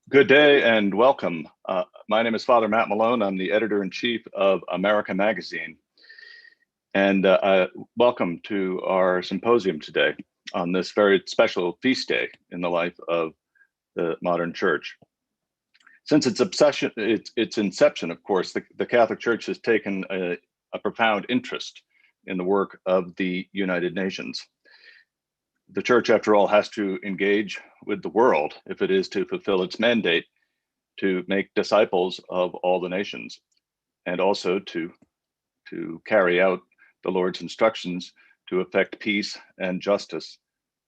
Good day and welcome. My name is Father Matt Malone. I'm the editor-in-chief of America Magazine. And welcome to our symposium today on this very special feast day in the life of the modern church. Since its inception, of course, the Catholic Church has taken a profound interest in the work of the United Nations. The church, after all, has to engage with the world if it is to fulfill its mandate to make disciples of all the nations, and also to carry out the Lord's instructions to effect peace and justice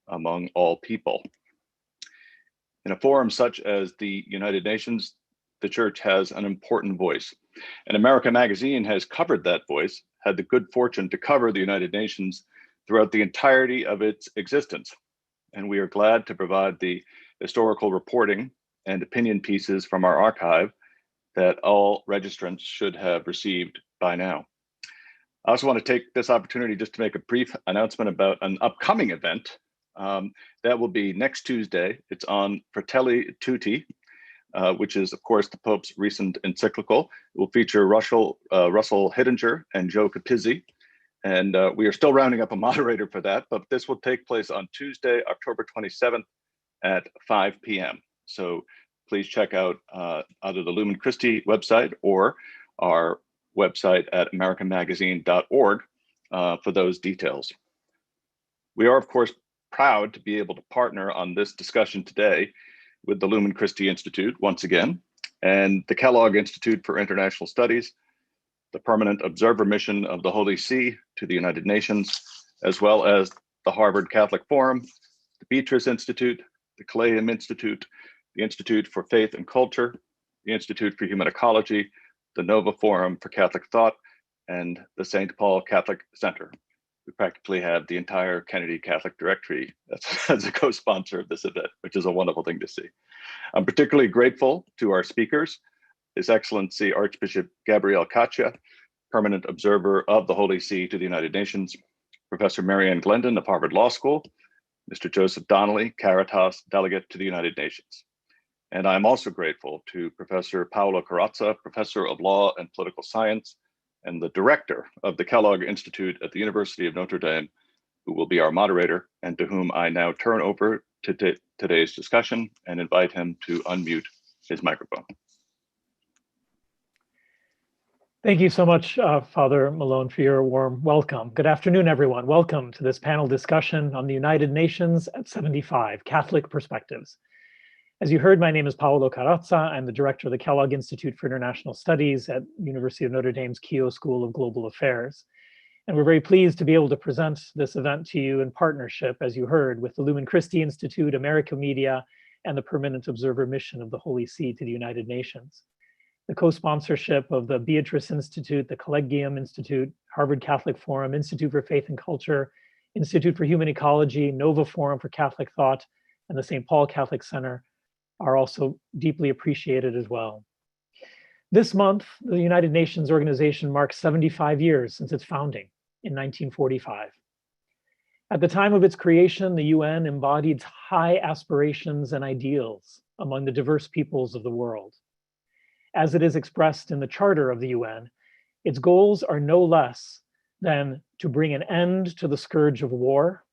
among all people. In a forum such as the United Nations, the church has an important voice. And America Magazine has covered that voice, had the good fortune to cover the United Nations throughout the entirety of its existence. And we are glad to provide the historical reporting and opinion pieces from our archive that all registrants should have received by now. I also want to take this opportunity just to make a brief announcement about an upcoming event that will be next Tuesday. It's on Fratelli Tutti, which is, of course, the Pope's recent encyclical. It will feature Russell Hittinger and Joe Capizzi. And we are still rounding up a moderator for that, but this will take place on Tuesday, October 27th at 5 p.m. So please check out either the Lumen Christi website or our website at americanmagazine.org for those details. We are, of course, proud to be able to partner on this discussion today with the Lumen Christi Institute once again, and the Kellogg Institute for International Studies, the Permanent Observer Mission of the Holy See to the United Nations, as well as the Harvard Catholic Forum, the Beatrice Institute, the Calais Institute, the Institute for Faith and Culture, the Institute for Human Ecology, the Nova Forum for Catholic Thought, and the St. Paul Catholic Center. We practically have the entire Kennedy Catholic Directory as a co-sponsor of this event, which is a wonderful thing to see. I'm particularly grateful to our speakers, His Excellency Archbishop Gabriele Caccia, Permanent Observer of the Holy See to the United Nations, Professor Marianne Glendon of Harvard Law School, Mr. Joseph Donnelly, Caritas Delegate to the United Nations. And I'm also grateful to Professor Paolo Carozza, Professor of Law and Political Science, and the Director of the Kellogg Institute at the University of Notre Dame, who will be our moderator, and to whom I now turn over to today's discussion and invite him to unmute his microphone. Thank you so much, Father Malone, for your warm welcome. Good afternoon, everyone. Welcome to this panel discussion on the United Nations at 75, Catholic Perspectives. As you heard, my name is Paolo Carozza. I'm the director of the Kellogg Institute for International Studies at University of Notre Dame's Keough School of Global Affairs. And we're very pleased to be able to present this event to you in partnership, as you heard, with the Lumen Christi Institute, America Media, and the Permanent Observer Mission of the Holy See to the United Nations. The co-sponsorship of the Beatrice Institute, the Collegium Institute, Harvard Catholic Forum, Institute for Faith and Culture, Institute for Human Ecology, Nova Forum for Catholic Thought, and the St. Paul Catholic Center are also deeply appreciated as well. This month, the United Nations organization marks 75 years since its founding in 1945. At the time of its creation, the UN embodied high aspirations and ideals among the diverse peoples of the world. As it is expressed in the Charter of the UN, its goals are no less than to bring an end to the scourge of war,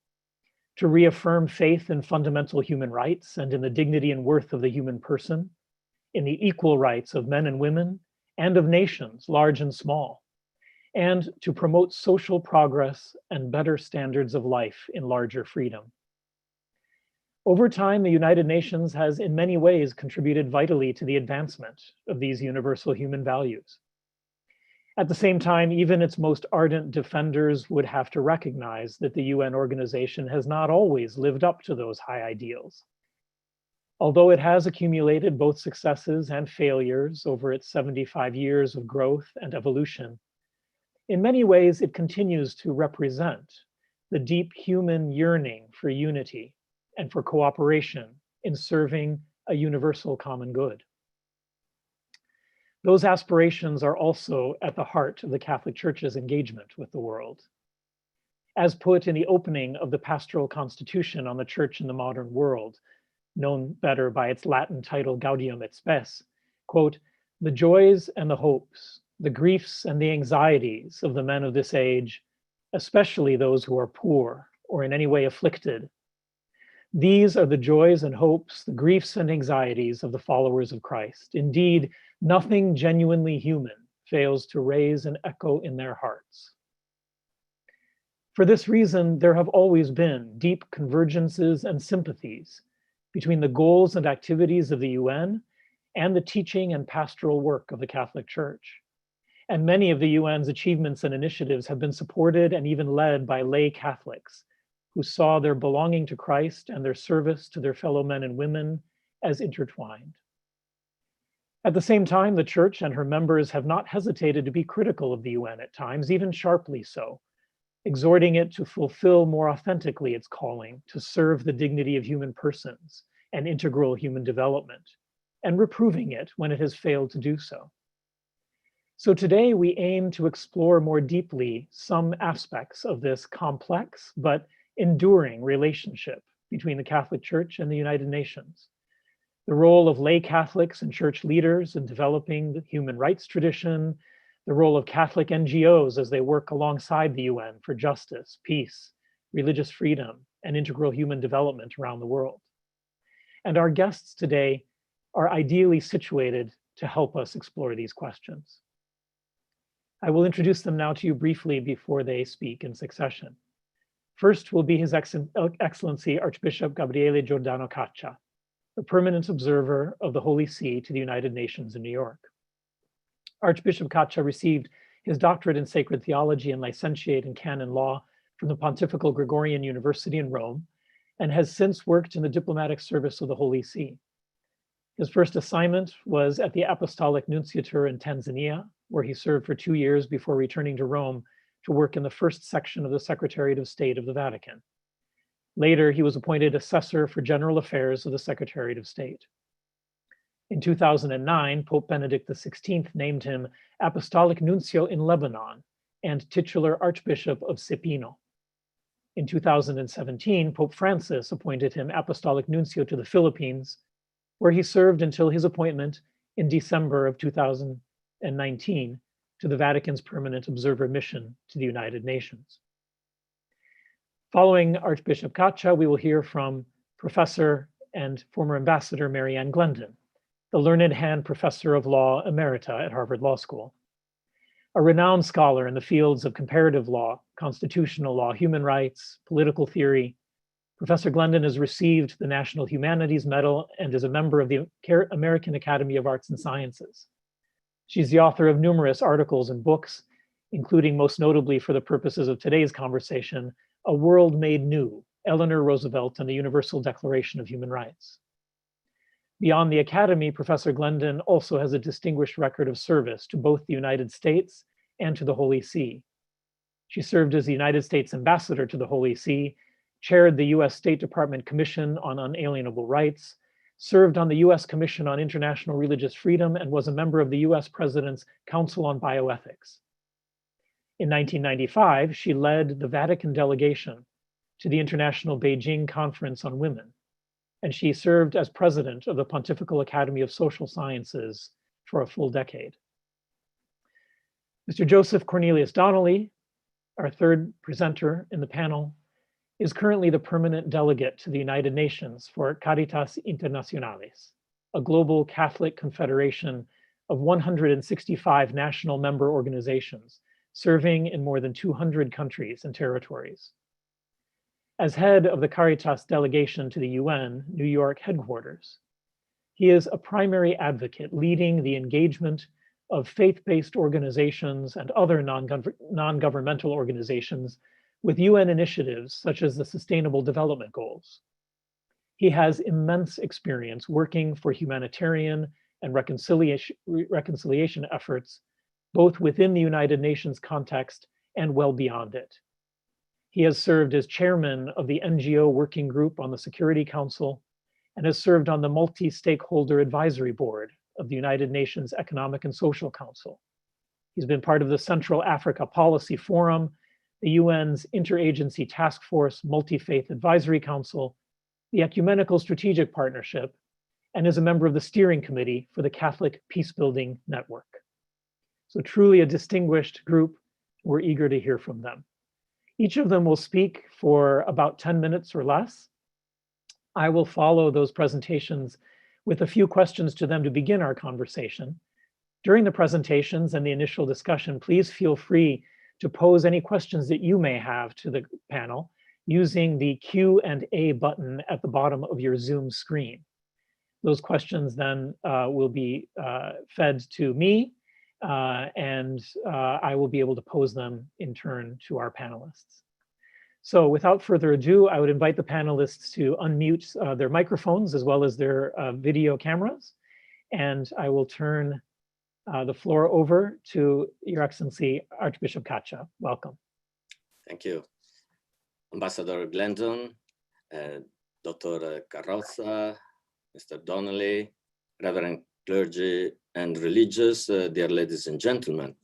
to reaffirm faith in fundamental human rights and in the dignity and worth of the human person, in the equal rights of men and women, and of nations, large and small, and to promote social progress and better standards of life in larger freedom. Over time, the United Nations has in many ways contributed vitally to the advancement of these universal human values. At the same time, even its most ardent defenders would have to recognize that the UN organization has not always lived up to those high ideals. Although it has accumulated both successes and failures over its 75 years of growth and evolution, in many ways it continues to represent the deep human yearning for unity and for cooperation in serving a universal common good. Those aspirations are also at the heart of the Catholic Church's engagement with the world. As put in the opening of the Pastoral Constitution on the Church in the Modern World, known better by its Latin title Gaudium et Spes, quote, "The joys and the hopes, the griefs and the anxieties of the men of this age, especially those who are poor or in any way afflicted. These are the joys and hopes, the griefs and anxieties of the followers of Christ. Indeed, nothing genuinely human fails to raise an echo in their hearts." For this reason, there have always been deep convergences and sympathies between the goals and activities of the UN and the teaching and pastoral work of the Catholic Church. And many of the UN's achievements and initiatives have been supported and even led by lay Catholics who saw their belonging to Christ and their service to their fellow men and women as intertwined. At the same time, the Church and her members have not hesitated to be critical of the UN at times, even sharply so, exhorting it to fulfill more authentically its calling to serve the dignity of human persons and integral human development, and reproving it when it has failed to do so. So today we aim to explore more deeply some aspects of this complex but enduring relationship between the Catholic Church and the United Nations. The role of lay Catholics and church leaders in developing the human rights tradition, the role of Catholic NGOs as they work alongside the UN for justice, peace, religious freedom, and integral human development around the world. And our guests today are ideally situated to help us explore these questions. I will introduce them now to you briefly before they speak in succession. First will be His Excellency Archbishop Gabriele Jordano Caccia, the permanent observer of the Holy See to the United Nations in New York. Archbishop Caccia received his doctorate in sacred theology and licentiate in canon law from the Pontifical Gregorian University in Rome, and has since worked in the diplomatic service of the Holy See. His first assignment was at the Apostolic Nunciature in Tanzania, where he served for 2 years before returning to Rome to work in the first section of the Secretariat of State of the Vatican. Later, he was appointed Assessor for General Affairs of the Secretariat of State. In 2009, Pope Benedict XVI named him Apostolic Nuncio in Lebanon and titular Archbishop of Sipino. In 2017, Pope Francis appointed him Apostolic Nuncio to the Philippines, where he served until his appointment in December of 2019 to the Vatican's Permanent Observer Mission to the United Nations. Following Archbishop Caccia, we will hear from Professor and former Ambassador Marianne Glendon, the learned hand professor of law emerita at Harvard Law School. A renowned scholar in the fields of comparative law, constitutional law, human rights, political theory, Professor Glendon has received the National Humanities Medal and is a member of the American Academy of Arts and Sciences. She's the author of numerous articles and books, including most notably for the purposes of today's conversation, A World Made New, Eleanor Roosevelt and the Universal Declaration of Human Rights. Beyond the Academy, Professor Glendon also has a distinguished record of service to both the United States and to the Holy See. She served as the United States Ambassador to the Holy See, chaired the US State Department Commission on Unalienable Rights, served on the US Commission on International Religious Freedom, and was a member of the US President's Council on Bioethics. In 1995, she led the Vatican delegation to the International Beijing Conference on Women, and she served as president of the Pontifical Academy of Social Sciences for a full decade. Mr. Joseph Cornelius Donnelly, our third presenter in the panel, is currently the permanent delegate to the United Nations for Caritas Internationalis, a global Catholic confederation of 165 national member organizations serving in more than 200 countries and territories. As head of the Caritas delegation to the UN New York headquarters, he is a primary advocate leading the engagement of faith-based organizations and other non-governmental organizations with UN initiatives such as the Sustainable Development Goals. He has immense experience working for humanitarian and reconciliation efforts, both within the United Nations context and well beyond it. He has served as chairman of the NGO Working Group on the Security Council and has served on the Multi-Stakeholder Advisory Board of the United Nations Economic and Social Council. He's been part of the Central Africa Policy Forum, the UN's Interagency Task Force Multi-Faith Advisory Council, the Ecumenical Strategic Partnership, and is a member of the steering committee for the Catholic Peacebuilding Network. So truly a distinguished group. We're eager to hear from them. Each of them will speak for about 10 minutes or less. I will follow those presentations with a few questions to them to begin our conversation. During the presentations and the initial discussion, please feel free to pose any questions that you may have to the panel using the Q&A button at the bottom of your Zoom screen. Those questions then will be fed to me, and I will be able to pose them in turn to our panelists. So without further ado, I would invite the panelists to unmute their microphones as well as their video cameras. And I will turn the floor over to Your Excellency, Archbishop Caccia. Welcome. Thank you. Ambassador Glendon, Dr. Carozza, Mr. Donnelly, Reverend clergy and religious, dear ladies and gentlemen.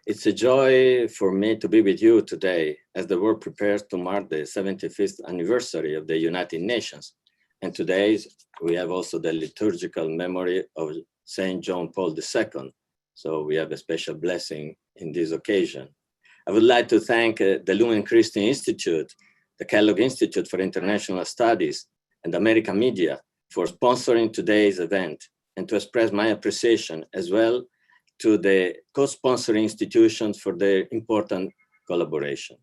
It's a joy for me to be with you today as the world prepares to mark the 75th anniversary of the United Nations. And today we have also the liturgical memory of Saint John Paul II. So we have a special blessing in this occasion. I would like to thank the Lumen Christi Institute, the Kellogg Institute for International Studies, and American Media for sponsoring today's event, and to express my appreciation as well to the co-sponsoring institutions for their important collaboration.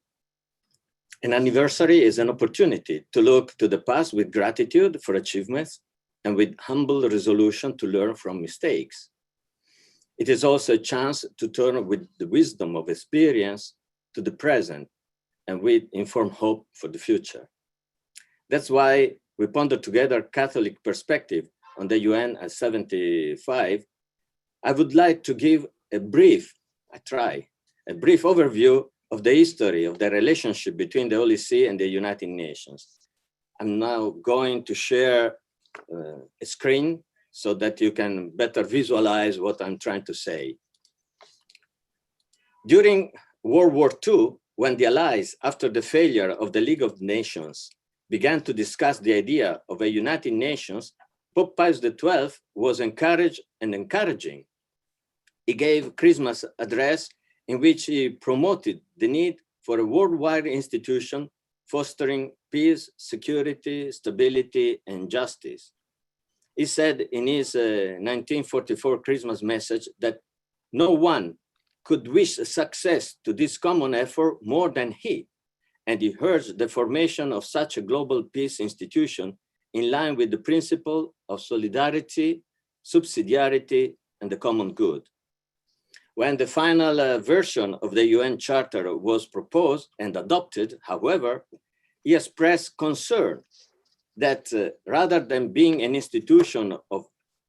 An anniversary is an opportunity to look to the past with gratitude for achievements and with humble resolution to learn from mistakes. It is also a chance to turn with the wisdom of experience to the present and with informed hope for the future. That's why we ponder together Catholic perspective on the UN at 75. I would like to give a brief overview of the history of the relationship between the Holy See and the United Nations. I'm now going to share a screen so that you can better visualize what I'm trying to say. During World War II, when the Allies, after the failure of the League of Nations, began to discuss the idea of a United Nations, Pope Pius XII was encouraging. He gave a Christmas address in which he promoted the need for a worldwide institution fostering peace, security, stability, and justice. He said in his 1944 Christmas message that no one could wish success to this common effort more than he, and he urged the formation of such a global peace institution in line with the principle of solidarity, subsidiarity, and the common good. When the final version of the UN Charter was proposed and adopted, however, he expressed concern that rather than being an institution of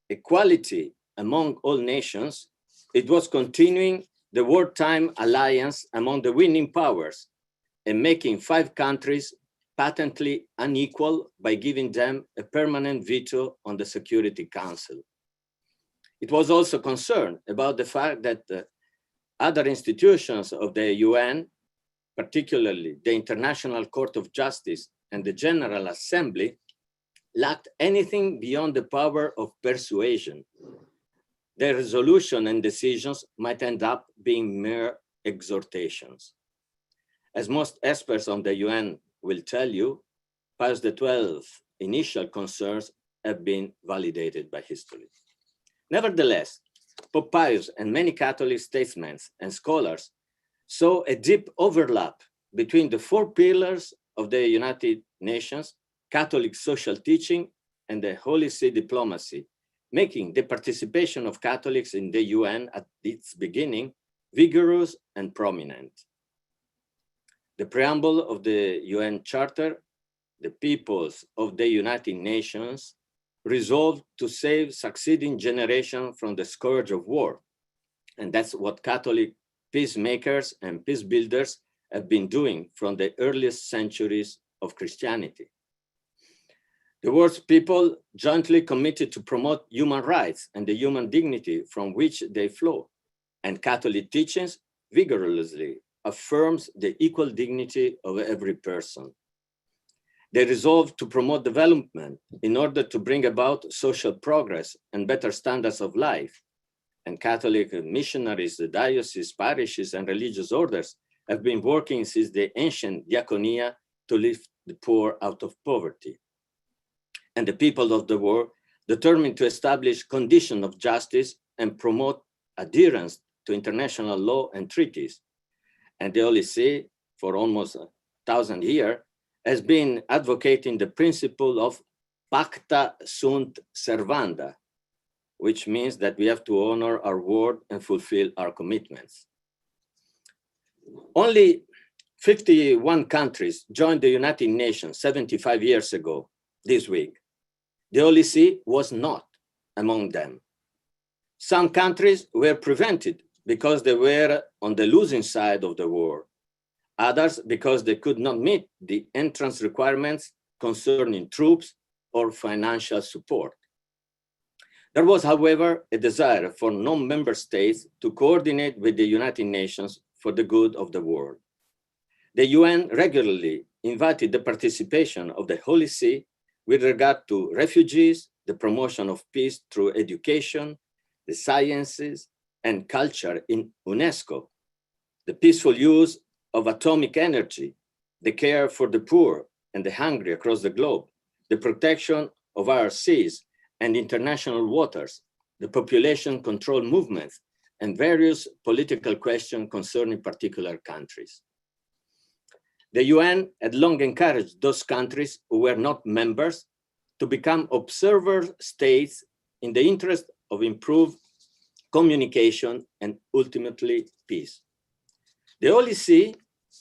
equality among all nations, it was continuing the wartime alliance among the winning powers and making 5 countries patently unequal by giving them a permanent veto on the Security Council. It was also concerned about the fact that other institutions of the UN, particularly the International Court of Justice and the General Assembly, lacked anything beyond the power of persuasion. Their resolution and decisions might end up being mere exhortations. As most experts on the UN will tell you, Pius XII's initial concerns have been validated by history. Nevertheless, Pope Pius and many Catholic statesmen and scholars saw a deep overlap between the 4 pillars of the United Nations, Catholic social teaching, and the Holy See diplomacy, making the participation of Catholics in the UN at its beginning vigorous and prominent. The preamble of the UN Charter, the peoples of the United Nations resolved to save succeeding generations from the scourge of war. And that's what Catholic peacemakers and peace builders have been doing from the earliest centuries of Christianity. The world's people jointly committed to promote human rights and the human dignity from which they flow. And Catholic teachings vigorously affirms the equal dignity of every person. They resolved to promote development in order to bring about social progress and better standards of life. And Catholic missionaries, the dioceses, parishes, and religious orders have been working since the ancient diaconia to lift the poor out of poverty. And the people of the world determined to establish conditions of justice and promote adherence to international law and treaties. And the Holy See, for almost 1,000 years, has been advocating the principle of pacta sunt servanda, which means that we have to honor our word and fulfill our commitments. Only 51 countries joined the United Nations 75 years ago this week. The Holy See was not among them. Some countries were prevented because they were on the losing side of the war. Others because they could not meet the entrance requirements concerning troops or financial support. There was, however, a desire for non-member states to coordinate with the United Nations for the good of the world. The UN regularly invited the participation of the Holy See with regard to refugees, the promotion of peace through education, the sciences, and culture in UNESCO, the peaceful use of atomic energy, the care for the poor and the hungry across the globe, the protection of our seas and international waters, the population control movements, and various political questions concerning particular countries. The UN had long encouraged those countries who were not members to become observer states in the interest of improved communication and ultimately peace. The Holy See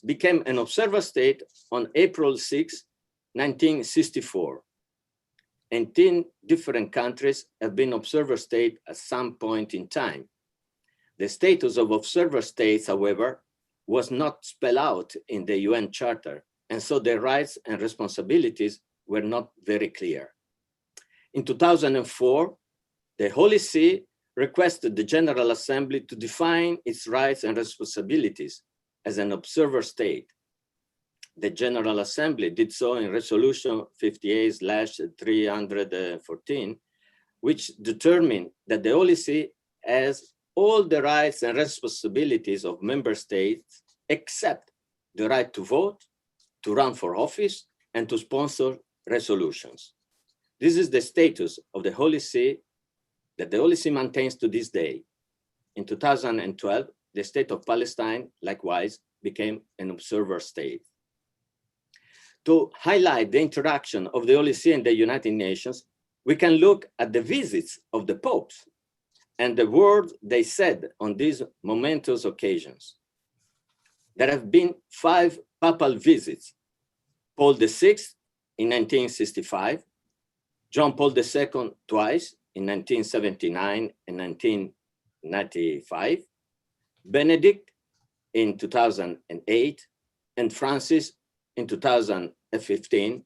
became an observer state on April 6, 1964. 18 different countries have been observer state at some point in time. The status of observer states, however, was not spelled out in the UN Charter, and so their rights and responsibilities were not very clear. In 2004, the Holy See requested the General Assembly to define its rights and responsibilities as an observer state. The General Assembly did so in Resolution 58/314, which determined that the Holy See has all the rights and responsibilities of member states, except the right to vote, to run for office, and to sponsor resolutions. This is the status of the Holy See that the Holy See maintains to this day. In 2012, the state of Palestine, likewise, became an observer state. To highlight the interaction of the Holy See and the United Nations, we can look at the visits of the popes and the words they said on these momentous occasions. There have been 5 papal visits: Paul VI in 1965, John Paul II twice in 1979 and 1995, Benedict in 2008, and Francis in 2015,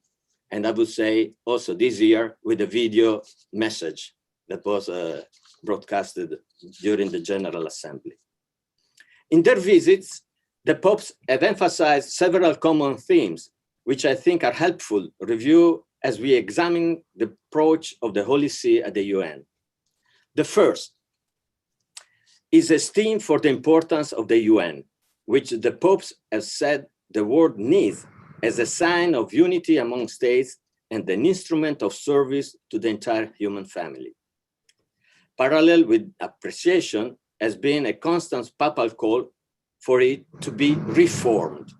and I would say also this year with a video message that was broadcasted during the General Assembly. In their visits, the popes have emphasized several common themes, which I think are helpful review as we examine the approach of the Holy See at the UN. The first is esteem for the importance of the UN, which the popes have said the world needs as a sign of unity among states and an instrument of service to the entire human family. Parallel with appreciation has been a constant papal call for it to be reformed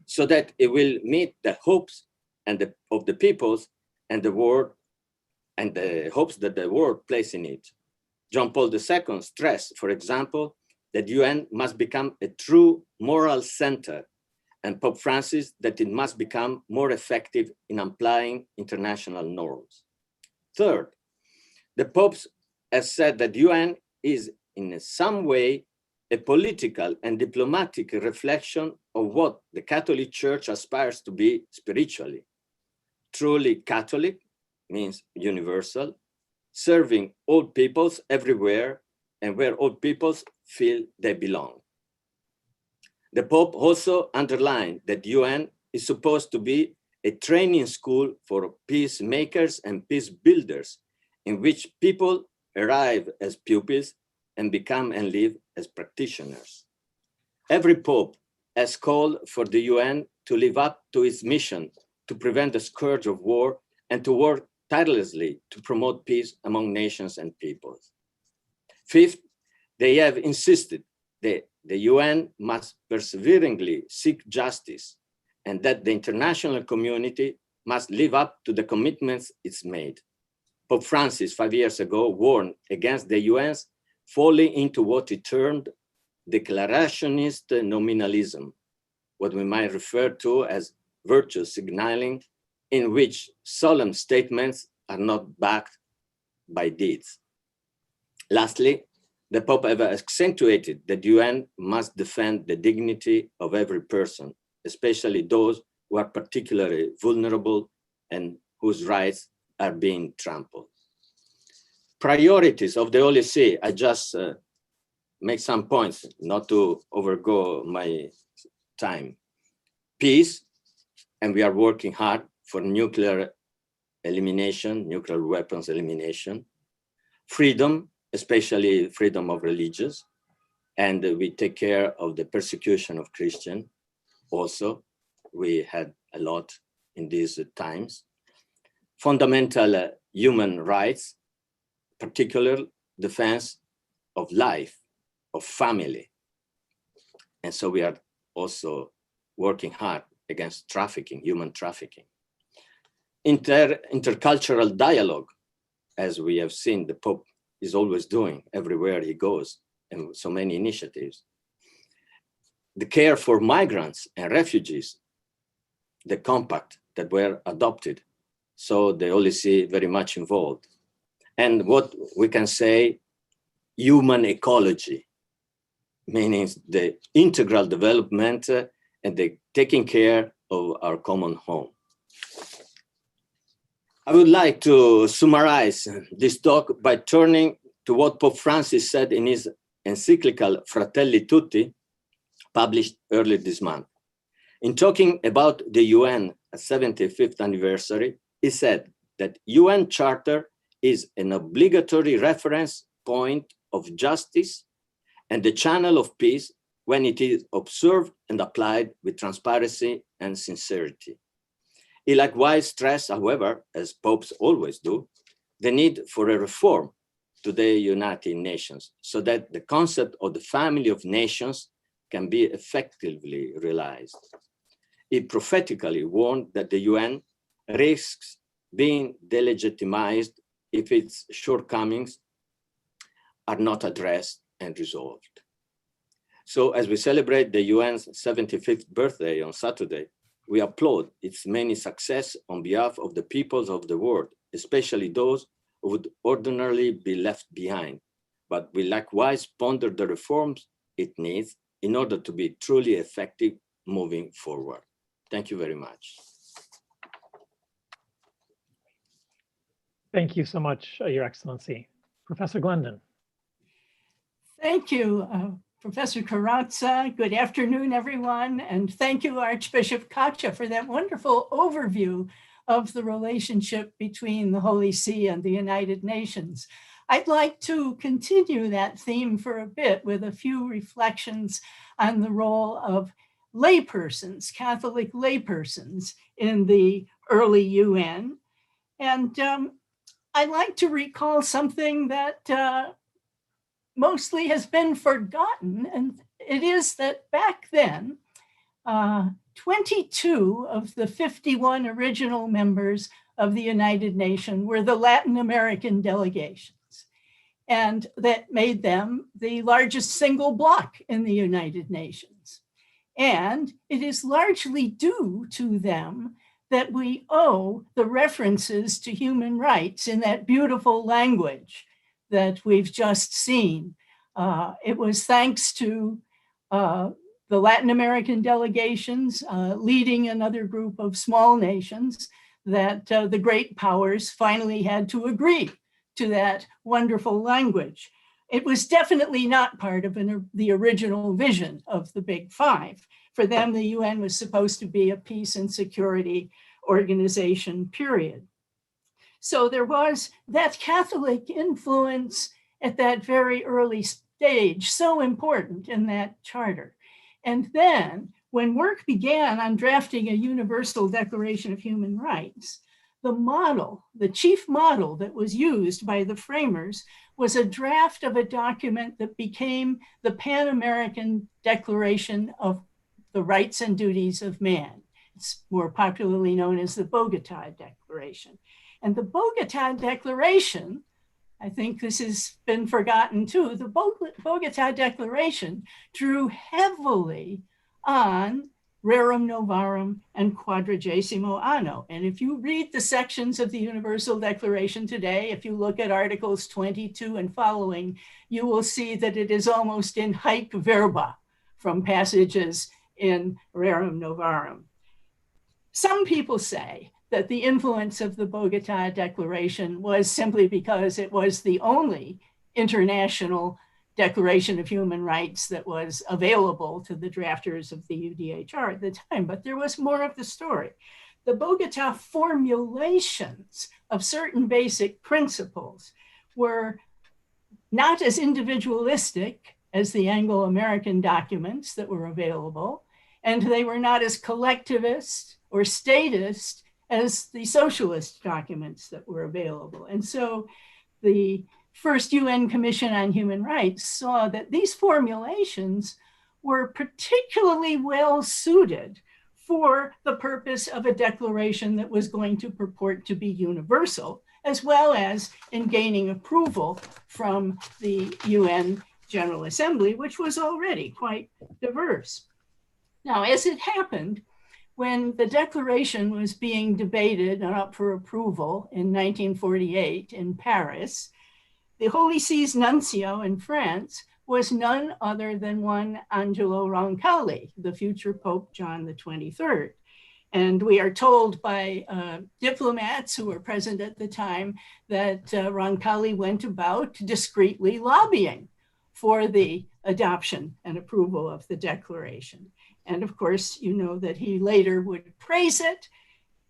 so that it will meet the hopes of the peoples and the world and the hopes that the world places in it. John Paul II stressed, for example, that UN must become a true moral center, and Pope Francis that it must become more effective in applying international norms. Third, the popes have said that UN is in some way a political and diplomatic reflection of what the Catholic Church aspires to be spiritually. Truly Catholic means universal, serving all peoples everywhere and where all peoples feel they belong. The Pope also underlined that UN is supposed to be a training school for peacemakers and peace builders, in which people arrive as pupils and become and live as practitioners. Every pope has called for the UN to live up to its mission to prevent the scourge of war and to work tirelessly to promote peace among nations and peoples. Fifth, they have insisted that the UN must perseveringly seek justice and that the international community must live up to the commitments it's made. Pope Francis, 5 years ago, warned against the UN's falling into what he termed declarationist nominalism, what we might refer to as virtue signaling, in which solemn statements are not backed by deeds. Lastly, the Pope have accentuated that the UN must defend the dignity of every person, especially those who are particularly vulnerable and whose rights are being trampled. Priorities of the Holy See, I just make some points, not to overgo my time. Peace, and we are working hard for nuclear elimination, nuclear weapons elimination. Freedom, especially freedom of religions, and we take care of the persecution of Christians. Also, we had a lot in these times. Fundamental human rights, particular defense of life, of family. And so we are also working hard against trafficking, human trafficking. Intercultural dialogue, as we have seen the Pope is always doing everywhere he goes, and so many initiatives. The care for migrants and refugees, the compact that were adopted. So the Holy See very much involved. And what we can say, human ecology, meaning the integral development and the taking care of our common home. I would like to summarize this talk by turning to what Pope Francis said in his encyclical Fratelli Tutti, published earlier this month. In talking about the UN 75th anniversary, he said that UN Charter is an obligatory reference point of justice and the channel of peace when it is observed and applied with transparency and sincerity. He likewise stressed, however, as popes always do, the need for a reform to the United Nations so that the concept of the family of nations can be effectively realized. He prophetically warned that the UN risks being delegitimized if its shortcomings are not addressed and resolved. So as we celebrate the UN's 75th birthday on Saturday, we applaud its many success on behalf of the peoples of the world, especially those who would ordinarily be left behind. But we likewise ponder the reforms it needs in order to be truly effective moving forward. Thank you very much. Thank you so much, Your Excellency. Professor Glendon. Thank you, Professor Carozza. Good afternoon, everyone. And thank you, Archbishop Caccia, for that wonderful overview of the relationship between the Holy See and the United Nations. I'd like to continue that theme for a bit with a few reflections on the role of laypersons, Catholic laypersons in the early UN. And I'd like to recall something that mostly has been forgotten, and it is that back then, 22 of the 51 original members of the United Nations were the Latin American delegations, and that made them the largest single bloc in the United Nations. And it is largely due to them that we owe the references to human rights in that beautiful language that we've just seen. It was thanks to the Latin American delegations leading another group of small nations that the great powers finally had to agree to that wonderful language. It was definitely not part of the original vision of the Big Five. For them, the UN was supposed to be a peace and security organization period. So there was that Catholic influence at that very early stage, so important in that charter. And then when work began on drafting a Universal Declaration of Human Rights, the model, the chief model that was used by the framers was a draft of a document that became the Pan-American Declaration of the Rights and Duties of Man. It's more popularly known as the Bogota Declaration. And the Bogota Declaration, I think this has been forgotten too, the Bogota Declaration drew heavily on Rerum Novarum and Quadragesimo Anno. And if you read the sections of the Universal Declaration today, if you look at Articles 22 and following, you will see that it is almost in haec verba from passages in Rerum Novarum. Some people say that the influence of the Bogota Declaration was simply because it was the only international Declaration of Human Rights that was available to the drafters of the UDHR at the time, but there was more of the story. The Bogota formulations of certain basic principles were not as individualistic as the Anglo-American documents that were available, and they were not as collectivist or statist as the socialist documents that were available. And so the first UN Commission on Human Rights saw that these formulations were particularly well suited for the purpose of a declaration that was going to purport to be universal, as well as in gaining approval from the UN General Assembly, which was already quite diverse. Now, as it happened, when the declaration was being debated and up for approval in 1948 in Paris, the Holy See's nuncio in France was none other than one Angelo Roncalli, the future Pope John the 23rd. And we are told by diplomats who were present at the time that Roncalli went about discreetly lobbying for the adoption and approval of the declaration. And of course, you know that he later would praise it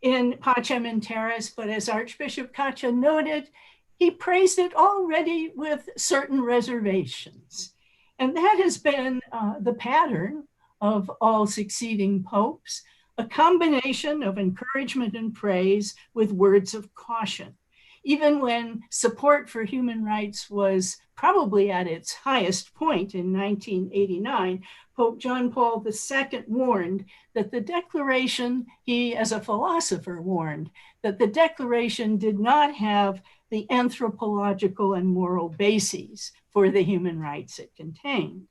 in Pacem in Terris, but as Archbishop Caccia noted, he praised it already with certain reservations. And that has been the pattern of all succeeding popes, a combination of encouragement and praise with words of caution. Even when support for human rights was probably at its highest point in 1989, Pope John Paul II warned that the declaration, he as a philosopher warned, that the declaration did not have the anthropological and moral bases for the human rights it contained.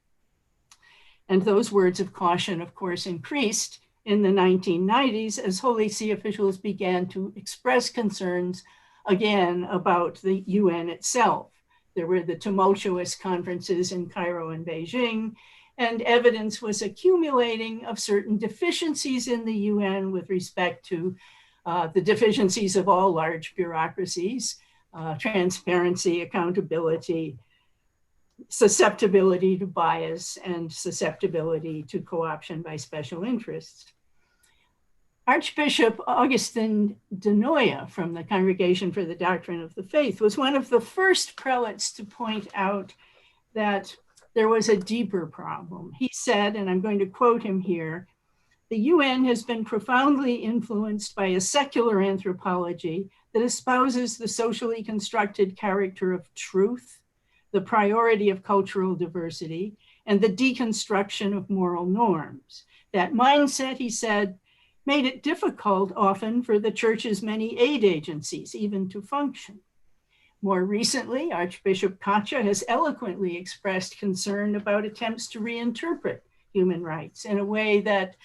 And those words of caution, of course, increased in the 1990s as Holy See officials began to express concerns again about the UN itself. There were the tumultuous conferences in Cairo and Beijing, and evidence was accumulating of certain deficiencies in the UN with respect to the deficiencies of all large bureaucracies, transparency, accountability, susceptibility to bias, and susceptibility to co-option by special interests. Archbishop Augustin de Noia from the Congregation for the Doctrine of the Faith was one of the first prelates to point out that there was a deeper problem. He said, and I'm going to quote him here, "The UN has been profoundly influenced by a secular anthropology that espouses the socially constructed character of truth, the priority of cultural diversity, and the deconstruction of moral norms. That mindset," he said, "made it difficult often for the church's many aid agencies even to function." More recently, Archbishop Caccia has eloquently expressed concern about attempts to reinterpret human rights in a way that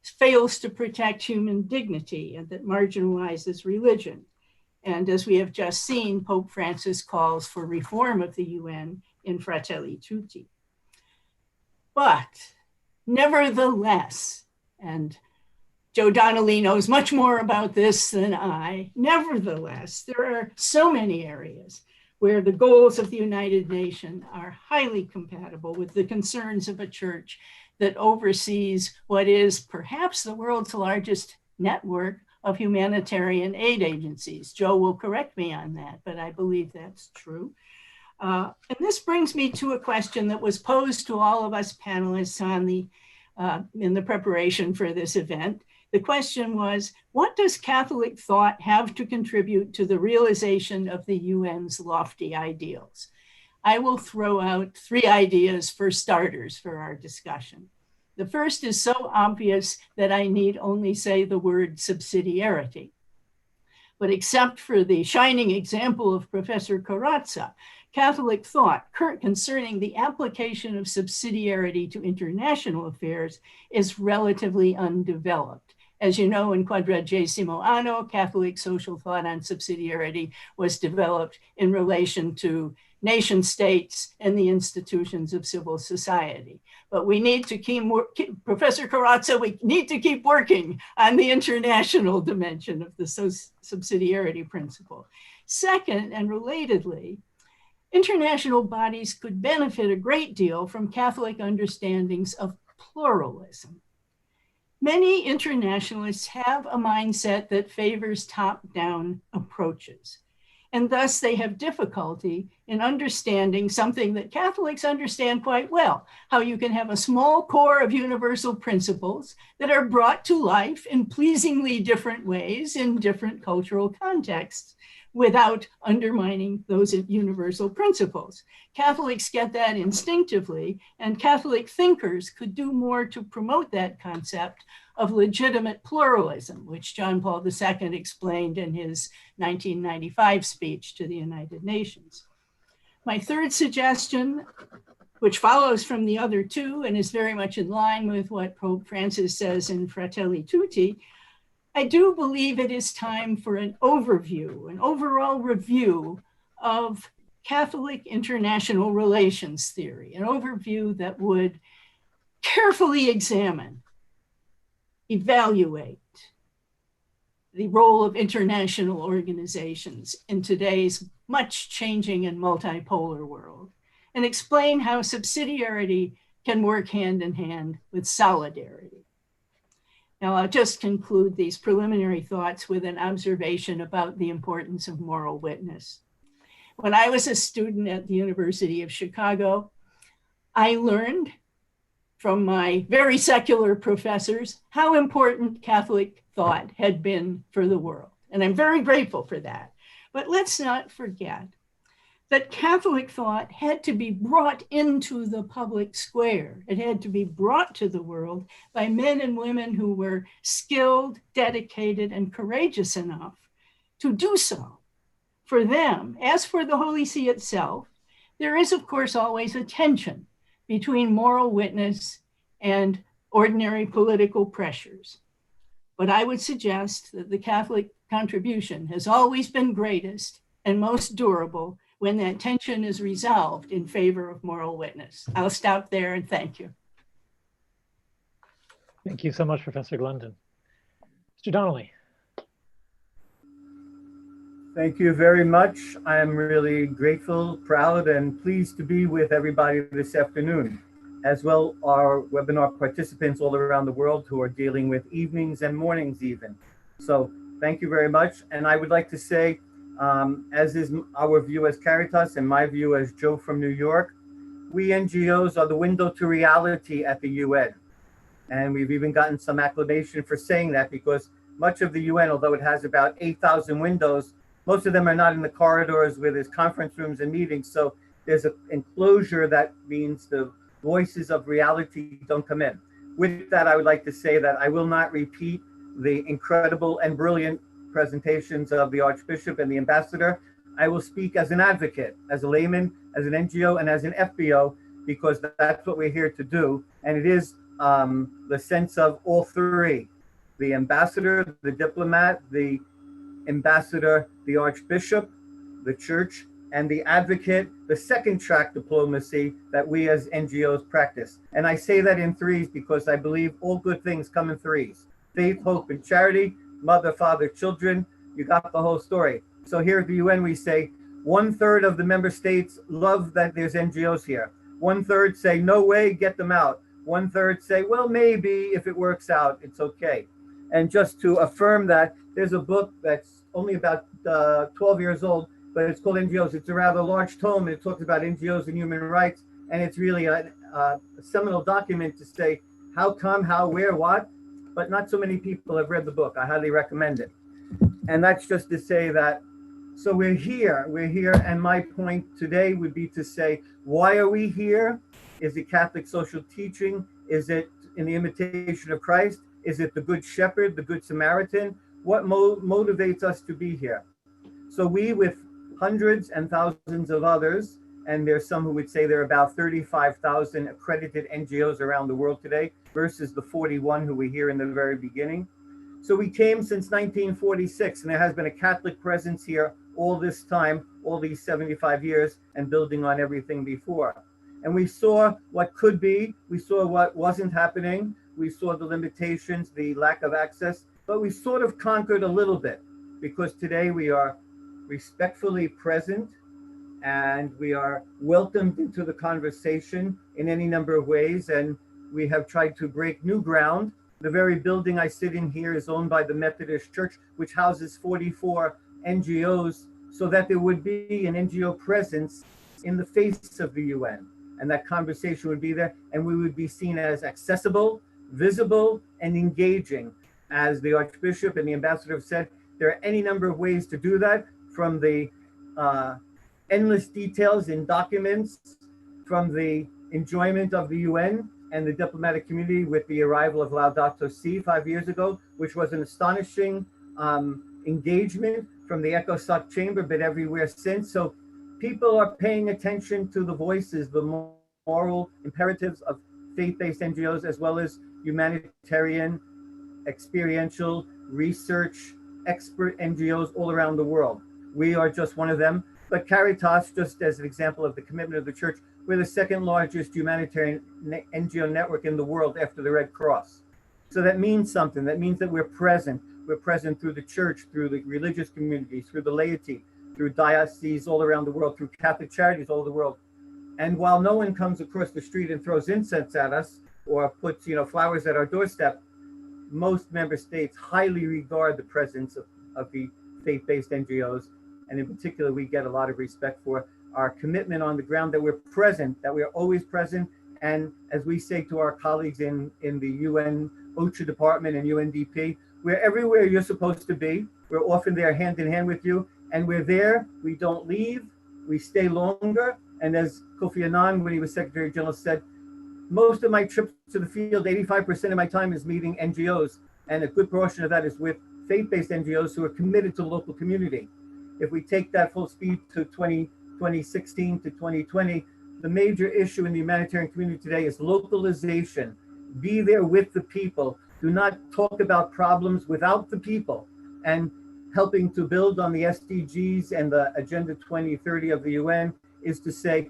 fails to protect human dignity and that marginalizes religion. And as we have just seen, Pope Francis calls for reform of the UN in Fratelli Tutti. But nevertheless, and Joe Donnelly knows much more about this than I. Nevertheless, there are so many areas where the goals of the United Nations are highly compatible with the concerns of a church that oversees what is perhaps the world's largest network of humanitarian aid agencies. Joe will correct me on that, but I believe that's true. And this brings me to a question that was posed to all of us panelists on in the preparation for this event. The question was, what does Catholic thought have to contribute to the realization of the UN's lofty ideals? I will throw out 3 ideas for starters for our discussion. The first is so obvious that I need only say the word subsidiarity. But except for the shining example of Professor Carozza, Catholic thought concerning the application of subsidiarity to international affairs is relatively undeveloped. As you know, in Quadragesimo Anno, Catholic social thought on subsidiarity was developed in relation to nation states and the institutions of civil society. But we need to keep, Professor Carozza, we need to keep working on the international dimension of the subsidiarity principle. Second, and relatedly, international bodies could benefit a great deal from Catholic understandings of pluralism. Many internationalists have a mindset that favors top-down approaches, and thus they have difficulty in understanding something that Catholics understand quite well, how you can have a small core of universal principles that are brought to life in pleasingly different ways in different cultural contexts without undermining those universal principles. Catholics get that instinctively, and Catholic thinkers could do more to promote that concept of legitimate pluralism, which John Paul II explained in his 1995 speech to the United Nations. My third suggestion, which follows from the other 2 and is very much in line with what Pope Francis says in Fratelli Tutti, I do believe it is time for an overview, an overall review of Catholic international relations theory, an overview that would carefully examine, evaluate the role of international organizations in today's much changing and multipolar world, and explain how subsidiarity can work hand in hand with solidarity. Now, I'll just conclude these preliminary thoughts with an observation about the importance of moral witness. When I was a student at the University of Chicago, I learned from my very secular professors how important Catholic thought had been for the world. And I'm very grateful for that. But let's not forget that Catholic thought had to be brought into the public square. It had to be brought to the world by men and women who were skilled, dedicated, and courageous enough to do so. For them, as for the Holy See itself, there is, of course, always a tension between moral witness and ordinary political pressures. But I would suggest that the Catholic contribution has always been greatest and most durable when that tension is resolved in favor of moral witness. I'll stop there and thank you. Thank you so much, Professor Glendon. Mr. Donnelly. Thank you very much. I am really grateful, proud, and pleased to be with everybody this afternoon, as well our webinar participants all around the world who are dealing with evenings and mornings even. So thank you very much. And I would like to say, as is our view as Caritas and my view as Joe from New York, we NGOs are the window to reality at the UN. And we've even gotten some acclamation for saying that, because much of the UN, although it has about 8,000 windows, most of them are not in the corridors where there's conference rooms and meetings. So there's an enclosure that means the voices of reality don't come in. With that, I would like to say that I will not repeat the incredible and brilliant presentations of the Archbishop and the Ambassador. I will speak as an advocate, as a layman, as an NGO, and as an FBO, because that's what we're here to do. And it is the sense of all 3, the ambassador, the diplomat, the ambassador, the Archbishop, the church, and the advocate, the second track diplomacy that we as NGOs practice. And I say that in 3s because I believe all good things come in 3s. Faith, hope, and charity, mother, father, children, you got the whole story. So here at the UN, we say 1/3 of the member states love that there's NGOs here. 1/3 say, no way, get them out. 1/3 say, well, maybe if it works out, it's okay. And just to affirm that, there's a book that's only about 12 years old, but it's called NGOs. It's a rather large tome. It talks about NGOs and human rights. And it's really a seminal document to say how come, how, where, what, but not so many people have read the book. I highly recommend it. And that's just to say that, so we're here, and my point today would be to say, why are we here? Is it Catholic social teaching? Is it in the imitation of Christ? Is it the Good Shepherd, the Good Samaritan? What motivates us to be here? So we, with hundreds and thousands of others, and there's some who would say there are about 35,000 accredited NGOs around the world today versus the 41 who were here in the very beginning. So we came since 1946, and there has been a Catholic presence here all this time, all these 75 years, and building on everything before. And we saw what could be, we saw what wasn't happening, we saw the limitations, the lack of access, but we sort of conquered a little bit, because today we are respectfully present and we are welcomed into the conversation in any number of ways, and we have tried to break new ground. The very building I sit in here is owned by the Methodist Church, which houses 44 NGOs, so that there would be an NGO presence in the face of the UN, and that conversation would be there, and we would be seen as accessible, visible, and engaging. As the Archbishop and the Ambassador have said, there are any number of ways to do that, from the endless details in documents, from the enjoyment of the UN and the diplomatic community with the arrival of Laudato Si 5 years ago, which was an astonishing engagement from the ECOSOC chamber, but everywhere since. So people are paying attention to the voices, the moral imperatives of faith-based NGOs, as well as humanitarian, experiential, research, expert NGOs all around the world. We are just one of them. But Caritas, just as an example of the commitment of the church, we're the second largest humanitarian NGO network in the world after the Red Cross. So that means something. That means that we're present. We're present through the church, through the religious communities, through the laity, through dioceses all around the world, through Catholic charities all over the world. And while no one comes across the street and throws incense at us or puts, flowers at our doorstep, most member states highly regard the presence of the faith-based NGOs. And in particular, we get a lot of respect for our commitment on the ground, that we're present, that we are always present. And as we say to our colleagues in the UN OCHA department and UNDP, we're everywhere you're supposed to be. We're often there hand in hand with you. And we're there, we don't leave, we stay longer. And as Kofi Annan, when he was Secretary General, said, most of my trips to the field, 85% of my time is meeting NGOs. And a good portion of that is with faith-based NGOs who are committed to the local community. If we take that full speed to 2016 to 2020, the major issue in the humanitarian community today is localization. Be there with the people. Do not talk about problems without the people. And helping to build on the SDGs and the Agenda 2030 of the UN is to say,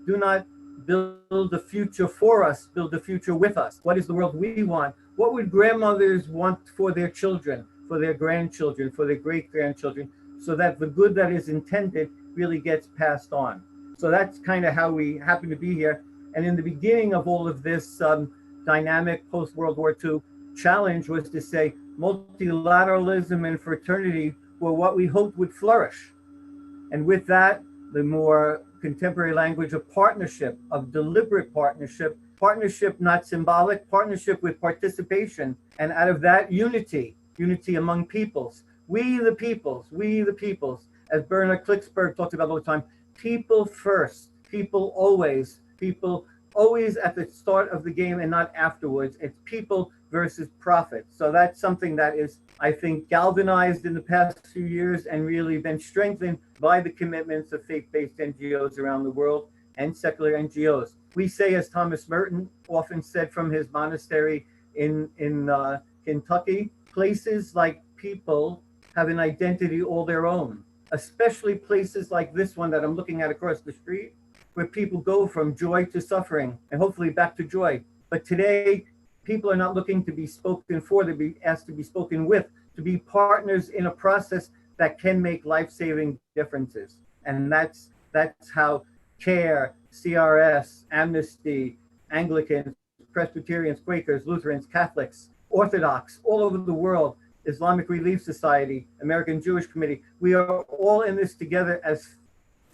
do not build the future for us, build the future with us. What is the world we want? What would grandmothers want for their children, for their grandchildren, for their great-grandchildren, so that the good that is intended really gets passed on. So that's kind of how we happen to be here. And in the beginning of all of this dynamic post-World War II challenge was to say multilateralism and fraternity were what we hoped would flourish. And with that, the more contemporary language of partnership, of deliberate partnership not symbolic, partnership with participation. And out of that, unity among peoples. We the peoples, as Bernard Klicksberg talks about all the time, people first, people always at the start of the game and not afterwards. It's people versus profit. So that's something that is, I think, galvanized in the past few years and really been strengthened by the commitments of faith-based NGOs around the world and secular NGOs. We say, as Thomas Merton often said from his monastery in Kentucky, places like people have an identity all their own, especially places like this one that I'm looking at across the street, where people go from joy to suffering and hopefully back to joy. But today, people are not looking to be spoken for, they're being asked to be spoken with, to be partners in a process that can make life-saving differences. And that's how CARE, CRS, Amnesty, Anglicans, Presbyterians, Quakers, Lutherans, Catholics, Orthodox, all over the world, Islamic Relief Society, American Jewish Committee. We are all in this together as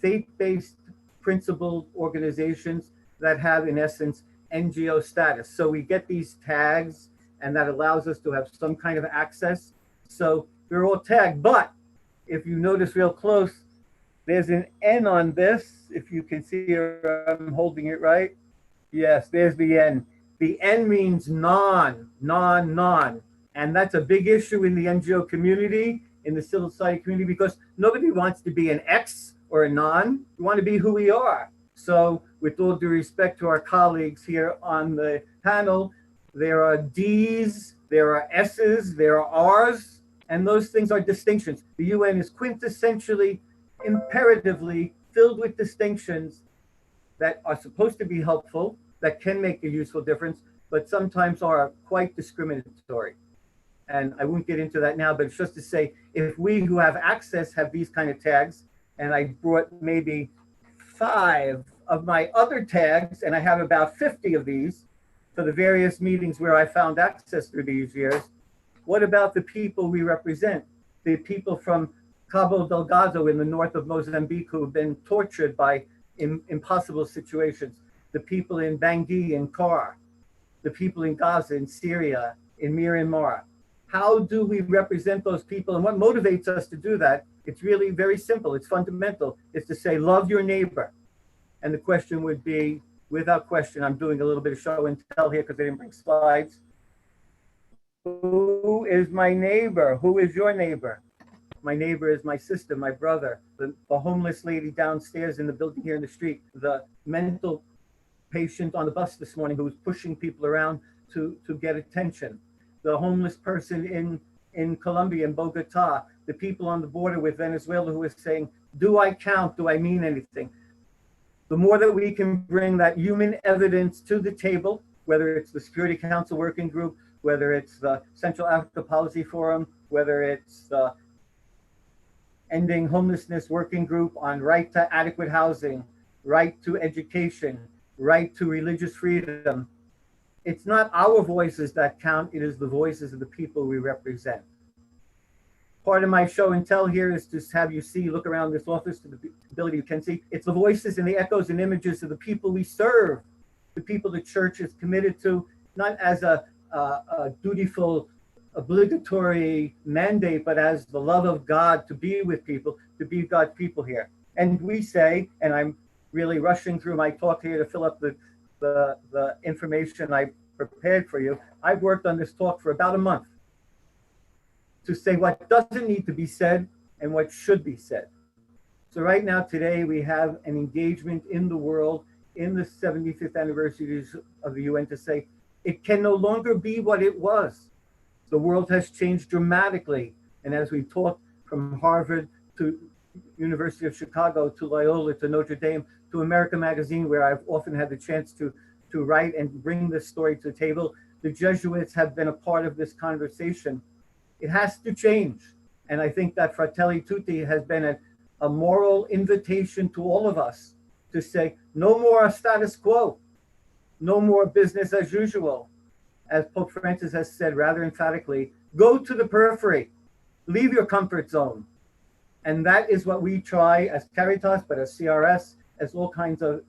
faith-based, principled organizations that have, in essence, NGO status. So we get these tags, and that allows us to have some kind of access. So we're all tagged, but if you notice real close, there's an N on this. If you can see here, I'm holding it right. Yes, there's the N. The N means non. And that's a big issue in the NGO community, in the civil society community, because nobody wants to be an X or a non. We want to be who we are. So with all due respect to our colleagues here on the panel, there are Ds, there are S's, there are R's, and those things are distinctions. The UN is quintessentially, imperatively filled with distinctions that are supposed to be helpful, that can make a useful difference, but sometimes are quite discriminatory. And I won't get into that now, but it's just to say, if we who have access have these kind of tags, and I brought maybe 5 of my other tags, and I have about 50 of these for the various meetings where I found access through these years. What about the people we represent? The people from Cabo Delgado in the north of Mozambique who have been tortured by impossible situations. The people in Bangui in Kar, the people in Gaza, in Syria, in Myanmar. How do we represent those people, and what motivates us to do that? It's really very simple. It's fundamental. It's to say, love your neighbor. And the question would be, without question, I'm doing a little bit of show and tell here because I didn't bring slides. Who is my neighbor? Who is your neighbor? My neighbor is my sister, my brother, the homeless lady downstairs in the building here in the street, the mental patient on the bus this morning who was pushing people around to get attention, the homeless person in Colombia, in Bogota, the people on the border with Venezuela who is saying, do I count? Do I mean anything? The more that we can bring that human evidence to the table, whether it's the Security Council Working Group, whether it's the Central Africa Policy Forum, whether it's the Ending Homelessness Working Group on right to adequate housing, right to education, right to religious freedom. It's not our voices that count, it is the voices of the people we represent. Part of my show and tell here is to have you see, look around this office to the ability you can see. It's the voices and the echoes and images of the people we serve, the people the church is committed to, not as a dutiful, obligatory mandate, but as the love of God to be with people, to be God's people here. And we say, and I'm really rushing through my talk here to fill up the information I prepared for you. I've worked on this talk for about a month to say what doesn't need to be said and what should be said. So right now, today, we have an engagement in the world in the 75th anniversary of the UN to say, it can no longer be what it was. The world has changed dramatically. And as we talk from Harvard to University of Chicago, to Loyola, to Notre Dame, to America Magazine, where I've often had the chance to write and bring this story to the table, the Jesuits have been a part of this conversation. It has to change. And I think that Fratelli Tutti has been a moral invitation to all of us to say, no more status quo, no more business as usual. As Pope Francis has said rather emphatically, go to the periphery, leave your comfort zone. And that is what we try as Caritas, but as CRS, as all kinds of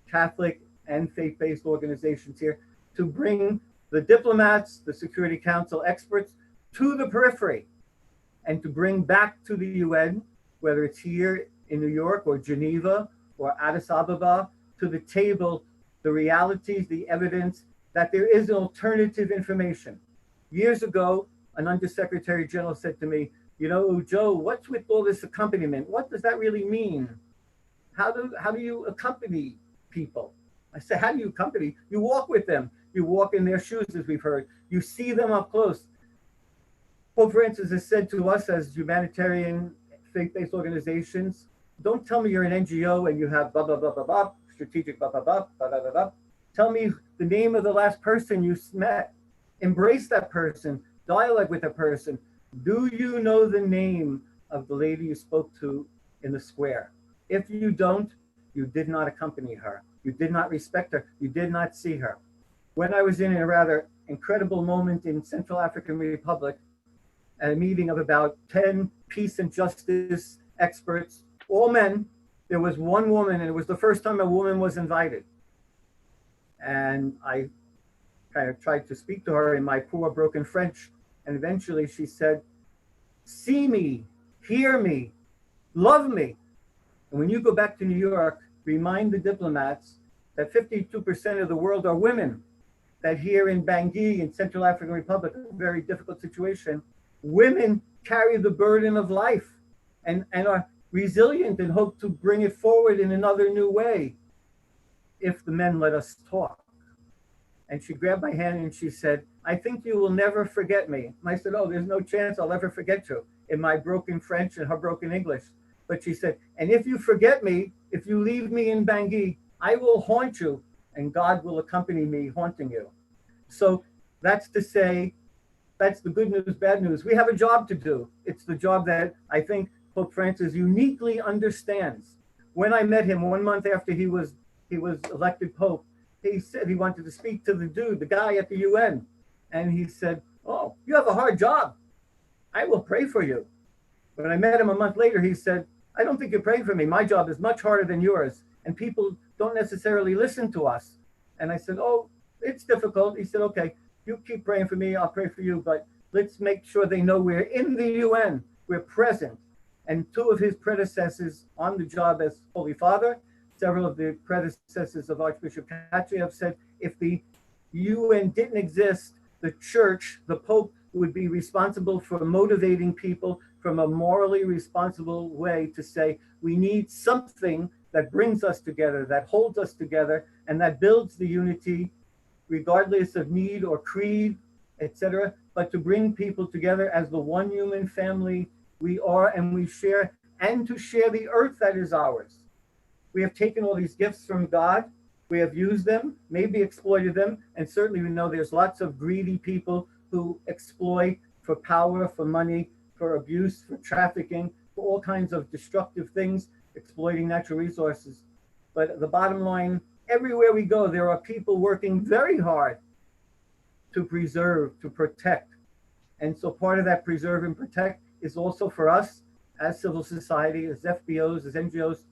Catholic and faith-based organizations here, to bring the diplomats, the Security Council experts to the periphery, and to bring back to the UN, whether it's here in New York or Geneva or Addis Ababa, to the table, the realities, the evidence that there is alternative information. Years ago, an Undersecretary General said to me, you know, Joe, what's with all this accompaniment? What does that really mean? How do you accompany people? I said, how do you accompany? You walk with them. You walk in their shoes, as we've heard. You see them up close. Pope Francis has said to us as humanitarian faith-based organizations, don't tell me you're an NGO and you have blah, blah, blah, blah, blah, strategic blah, blah, blah, blah, blah, blah, blah. Tell me the name of the last person you met. Embrace that person. Dialogue with that person. Do you know the name of the lady you spoke to in the square? If you don't, you did not accompany her. You did not respect her. You did not see her. when I was in a rather incredible moment in Central African Republic, at a meeting of about 10 peace and justice experts, all men, there was one woman, and it was the first time a woman was invited. And I kind of tried to speak to her in my poor broken French, and eventually she said, "See me, hear me, love me." And when you go back to New York, remind the diplomats that 52% of the world are women, that here in Bangui, in Central African Republic, a very difficult situation, women carry the burden of life and are resilient and hope to bring it forward in another new way if the men let us talk. And she grabbed my hand and she said, "I think you will never forget me." And I said, "Oh, there's no chance I'll ever forget you," in my broken French and her broken English. But she said, "And if you forget me, if you leave me in Bangui, I will haunt you and God will accompany me haunting you." So that's to say, that's the good news, bad news. We have a job to do. It's the job that I think Pope Francis uniquely understands. When I met him 1 month after he was elected Pope, he said he wanted to speak to the guy at the UN. And he said, "Oh, you have a hard job. I will pray for you." When I met him a month later, he said, "I don't think you're praying for me. My job is much harder than yours. And people don't necessarily listen to us." And I said, "Oh, it's difficult." He said, "Okay, you keep praying for me. I'll pray for you. But let's make sure they know we're in the UN. We're present." And two of his predecessors on the job as Holy Father, several of the predecessors of Archbishop Caccia have said, if the UN didn't exist, the church, the Pope, would be responsible for motivating people from a morally responsible way to say, we need something that brings us together, that holds us together, and that builds the unity, regardless of need or creed, etc., but to bring people together as the one human family we are and we share, and to share the earth that is ours. We have taken all these gifts from God, we have used them, maybe exploited them, and certainly we know there's lots of greedy people who exploit for power, for money, for abuse, for trafficking, for all kinds of destructive things, exploiting natural resources. But the bottom line, everywhere we go, there are people working very hard to preserve, to protect. And so part of that preserve and protect is also for us as civil society, as FBOs, as NGOs,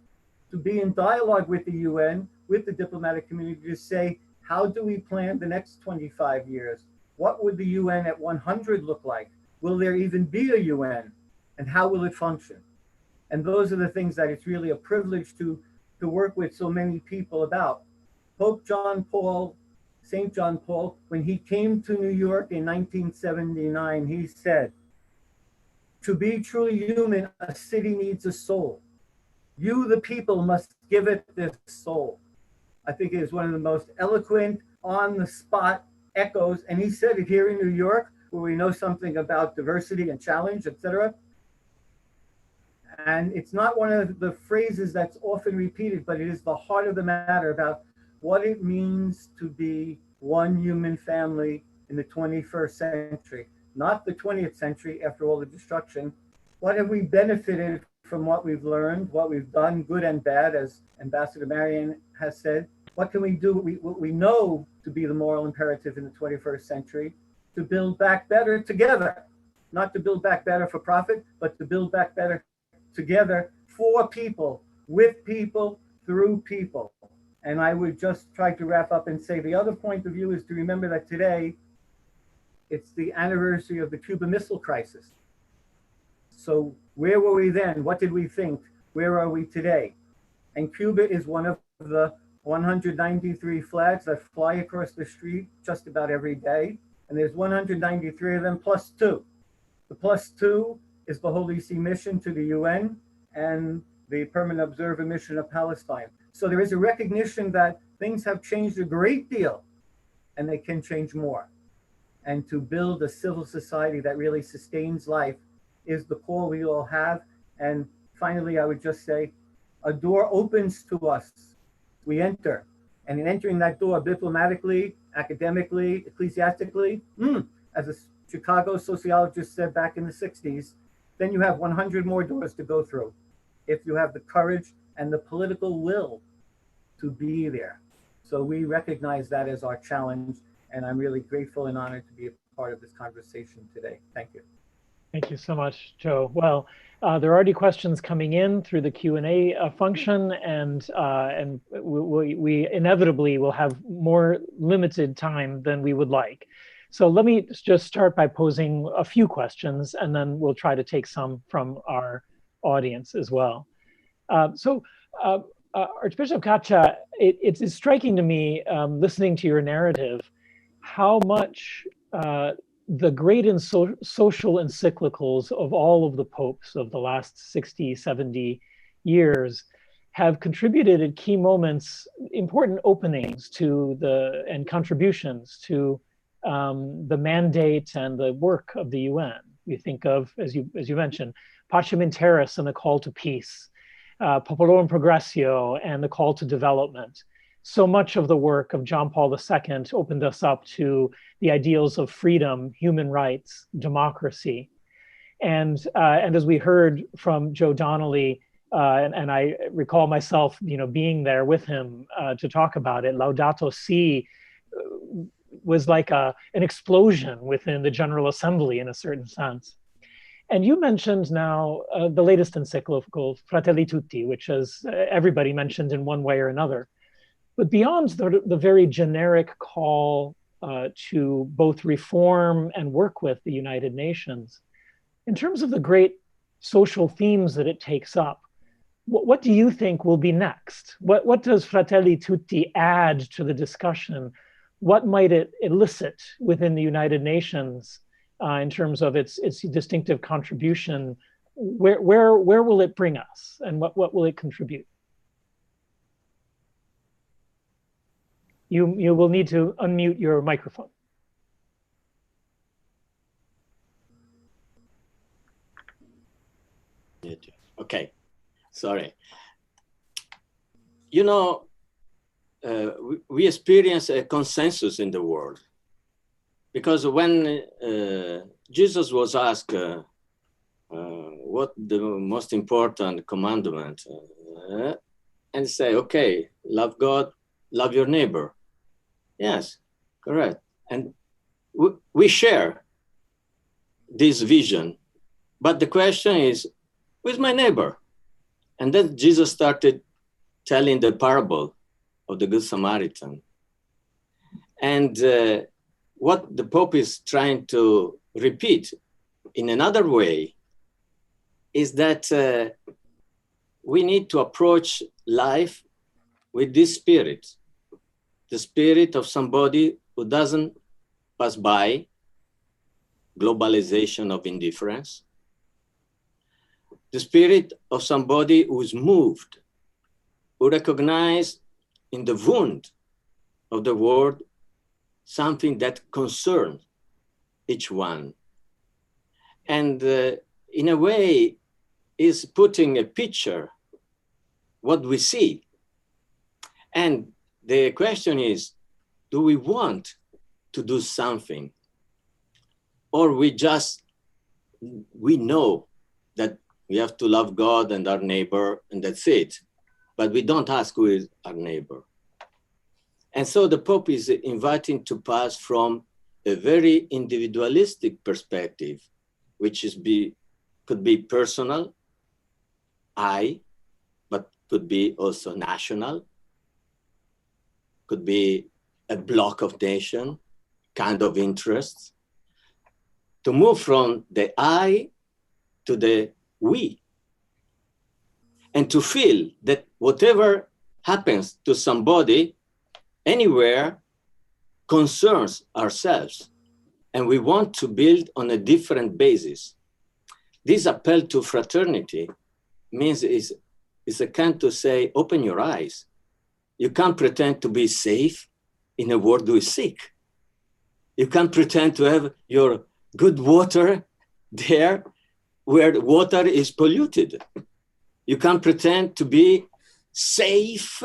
to be in dialogue with the UN, with the diplomatic community to say, how do we plan the next 25 years? What would the UN at 100 look like? Will there even be a UN? And how will it function? And those are the things that it's really a privilege to work with so many people about. Pope John Paul, St. John Paul, when he came to New York in 1979, he said, "To be truly human, a city needs a soul. You, the people, must give it this soul." I think it is one of the most eloquent, on-the-spot echoes. And he said it here in New York, where we know something about diversity and challenge, etc. And it's not one of the phrases that's often repeated, but it is the heart of the matter about what it means to be one human family in the 21st century, not the 20th century after all the destruction. What have we benefited from what we've learned, what we've done, good and bad, as Ambassador Marian has said? What can we do, what we know to be the moral imperative in the 21st century, to build back better together, not to build back better for profit, but to build back better together for people, with people, through people. And I would just try to wrap up and say the other point of view is to remember that today, it's the anniversary of the Cuban Missile Crisis. So where were we then? What did we think? Where are we today? And Cuba is one of the 193 flags that fly across the street just about every day. And there's 193 of them plus two. The plus two is the Holy See mission to the UN and the Permanent Observer mission of Palestine. So there is a recognition that things have changed a great deal and they can change more. And to build a civil society that really sustains life is the call we all have. And finally, I would just say, a door opens to us. We enter. And in entering that door diplomatically, academically, ecclesiastically, as a Chicago sociologist said back in the 60s, then you have 100 more doors to go through if you have the courage and the political will to be there. So we recognize that as our challenge, and I'm really grateful and honored to be a part of this conversation today. Thank you. Thank you so much, Joe. Well, there are already questions coming in through the Q&A function, and we inevitably will have more limited time than we would like. So let me just start by posing a few questions, and then we'll try to take some from our audience as well. Archbishop Caccia, it's striking to me, listening to your narrative, how much the great and social encyclicals of all of the popes of the last 60, 70 years have contributed at key moments important openings to and contributions to the mandate and the work of the UN. You think of, as you mentioned, Pacem in Terris and the call to peace, Populorum Progressio and the call to development. So much of the work of John Paul II opened us up to the ideals of freedom, human rights, democracy. And as we heard from Joe Donnelly, and I recall myself, being there with him to talk about it, Laudato Si was like an explosion within the General Assembly in a certain sense. And you mentioned now the latest encyclical, Fratelli Tutti, which has everybody mentioned in one way or another. But beyond the very generic call to both reform and work with the United Nations, in terms of the great social themes that it takes up, what do you think will be next? What does Fratelli Tutti add to the discussion? What might it elicit within the United Nations in terms of its distinctive contribution? Where will it bring us, and what will it contribute? You will need to unmute your microphone. Okay, sorry. We experience a consensus in the world, because when Jesus was asked what the most important commandment, and say, okay, love God, love your neighbor. Yes, correct. And we share this vision, but the question is, who's my neighbor? And then Jesus started telling the parable of the Good Samaritan. And what the Pope is trying to repeat in another way is that we need to approach life with this spirit, the spirit of somebody who doesn't pass by globalization of indifference, the spirit of somebody who's moved, who recognizes in the wound of the world something that concerns each one. And in a way is putting a picture what we see. And the question is, do we want to do something? Or we know that we have to love God and our neighbor, and that's it. But we don't ask who is our neighbor. And so the Pope is inviting to pass from a very individualistic perspective, which could be personal, but could be also national, could be a block of nation, kind of interests, to move from the I to the we, and to feel that whatever happens to somebody anywhere concerns ourselves, and we want to build on a different basis. This appeal to fraternity means is a kind to say, open your eyes. You can't pretend to be safe in a world who is sick. You can't pretend to have your good water there where water is polluted. You can't pretend to be safe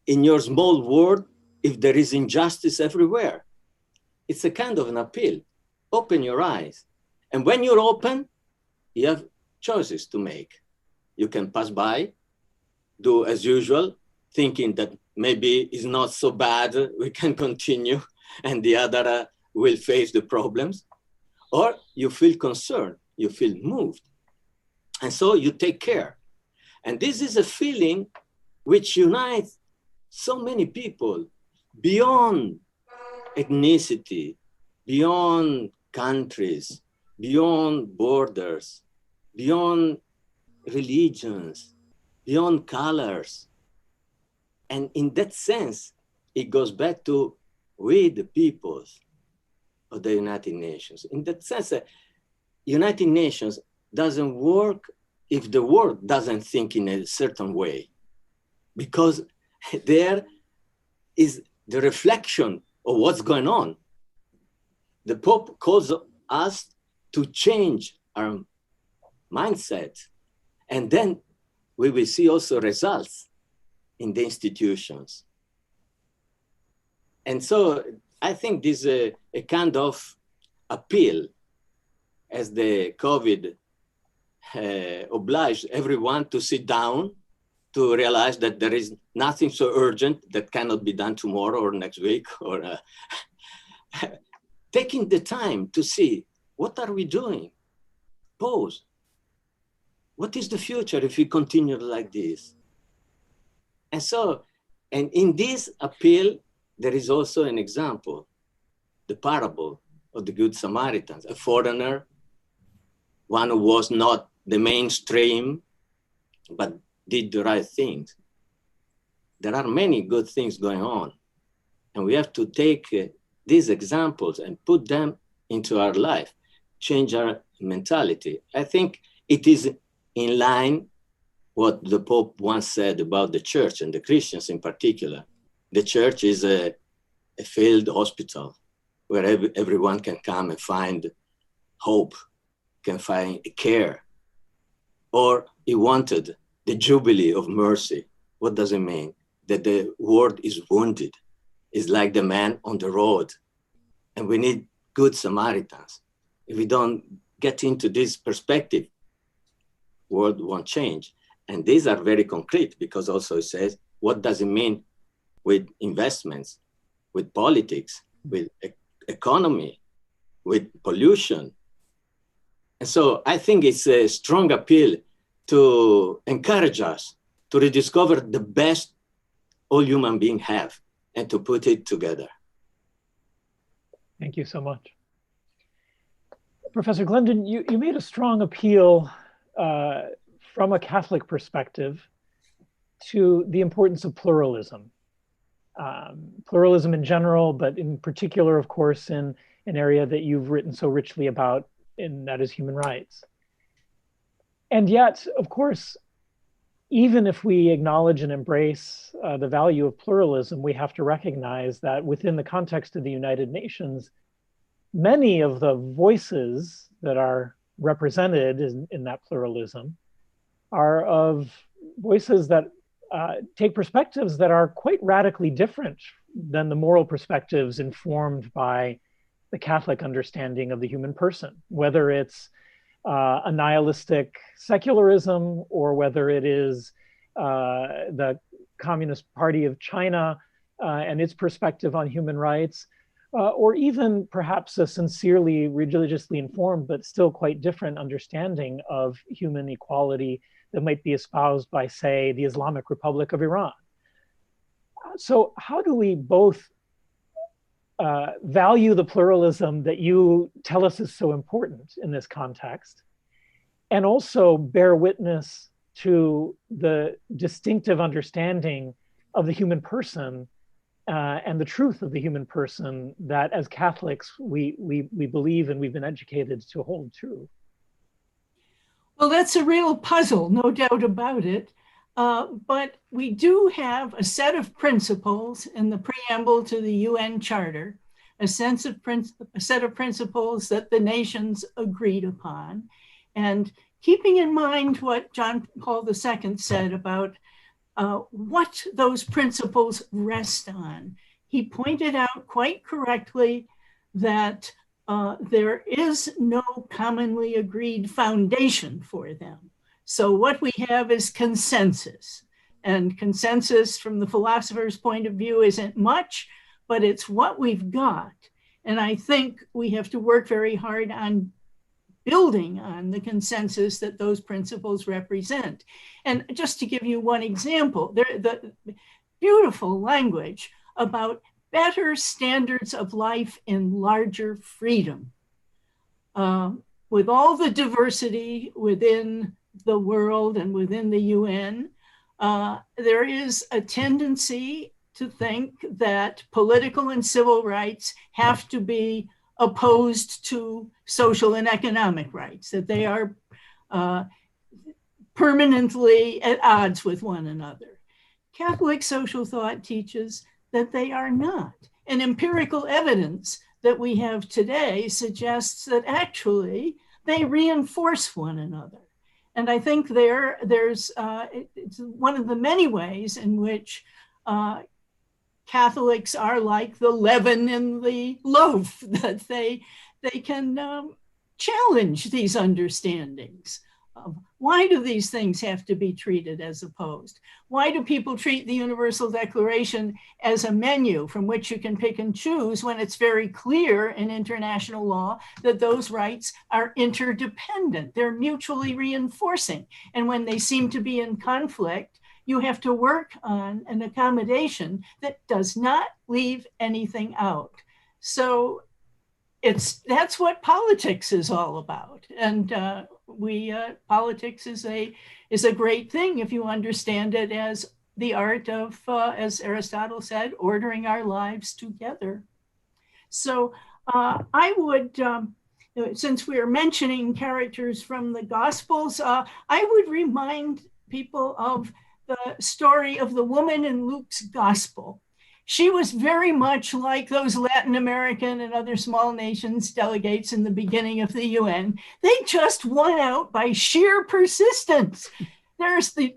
in your small world if there is injustice everywhere. It's a kind of an appeal. Open your eyes. And when you're open, you have choices to make. You can pass by, do as usual, thinking that maybe is not so bad, we can continue, and the other will face the problems. Or you feel concerned, you feel moved. And so you take care. And this is a feeling which unites so many people beyond ethnicity, beyond countries, beyond borders, beyond religions, beyond colors. And in that sense, it goes back to we, the peoples of the United Nations. In that sense, United Nations doesn't work if the world doesn't think in a certain way, because there is the reflection of what's going on. The Pope calls us to change our mindset, and then we will see also results in the institutions. And so I think this is a kind of appeal, as the COVID obliged everyone to sit down, to realize that there is nothing so urgent that cannot be done tomorrow or next week, or taking the time to see, what are we doing? Pause. What is the future if we continue like this? And so, and in this appeal, there is also an example, the parable of the Good Samaritans, a foreigner, one who was not the mainstream, but did the right things. There are many good things going on, and we have to take these examples and put them into our life, change our mentality. I think it is in line what the Pope once said about the church and the Christians in particular. The church is a failed hospital where everyone can come and find hope, can find care. Or he wanted the jubilee of mercy. What does it mean? That the world is wounded. It's like the man on the road. And we need good Samaritans. If we don't get into this perspective, world won't change. And these are very concrete, because also it says, what does it mean with investments, with politics, with economy, with pollution? And so I think it's a strong appeal to encourage us to rediscover the best all human beings have and to put it together. Thank you so much. Professor Glendon, you made a strong appeal from a Catholic perspective to the importance of pluralism. Pluralism in general, but in particular, of course, in an area that you've written so richly about, and that is human rights. And yet, of course, even if we acknowledge and embrace the value of pluralism, we have to recognize that within the context of the United Nations, many of the voices that are represented in that pluralism are of voices that take perspectives that are quite radically different than the moral perspectives informed by the Catholic understanding of the human person, whether it's a nihilistic secularism, or whether it is the Communist Party of China and its perspective on human rights, or even perhaps a sincerely religiously informed but still quite different understanding of human equality that might be espoused by, say, the Islamic Republic of Iran. So how do we both value the pluralism that you tell us is so important in this context, and also bear witness to the distinctive understanding of the human person and the truth of the human person that as Catholics we believe and we've been educated to hold true? Well, that's a real puzzle, no doubt about it. But we do have a set of principles in the preamble to the UN Charter, a set of principles that the nations agreed upon. And keeping in mind what John Paul II said about what those principles rest on, he pointed out quite correctly that there is no commonly agreed foundation for them. So what we have is consensus. And consensus from the philosopher's point of view isn't much, but it's what we've got. And I think we have to work very hard on building on the consensus that those principles represent. And just to give you one example, the beautiful language about better standards of life in larger freedom. With all the diversity within the world and within the UN, there is a tendency to think that political and civil rights have to be opposed to social and economic rights, that they are permanently at odds with one another. Catholic social thought teaches that they are not. And empirical evidence that we have today suggests that actually they reinforce one another. And I think there's it's one of the many ways in which Catholics are like the leaven in the loaf, that they can challenge these understandings. Why do these things have to be treated as opposed? Why do people treat the Universal Declaration as a menu from which you can pick and choose when it's very clear in international law that those rights are interdependent? They're mutually reinforcing. And when they seem to be in conflict, you have to work on an accommodation that does not leave anything out. So that's what politics is all about. And politics is a great thing if you understand it as the art of, as Aristotle said, ordering our lives together. So I would, since we are mentioning characters from the Gospels, I would remind people of the story of the woman in Luke's Gospel. She was very much like those Latin American and other small nations delegates in the beginning of the UN. They just won out by sheer persistence. There's the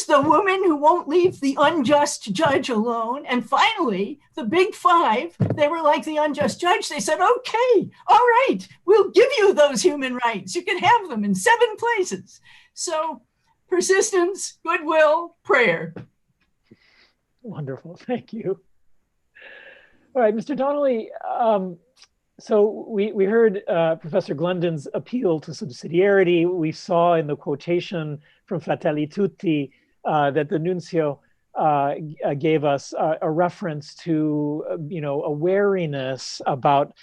woman who won't leave the unjust judge alone. And finally, the big five, they were like the unjust judge. They said, okay, all right, we'll give you those human rights. You can have them in 7 places. So persistence, goodwill, prayer. Wonderful, thank you. All right, Mr. Donnelly, so we heard Professor Glendon's appeal to subsidiarity. We saw in the quotation from Fratelli Tutti that the nuncio gave us a reference to, a wariness about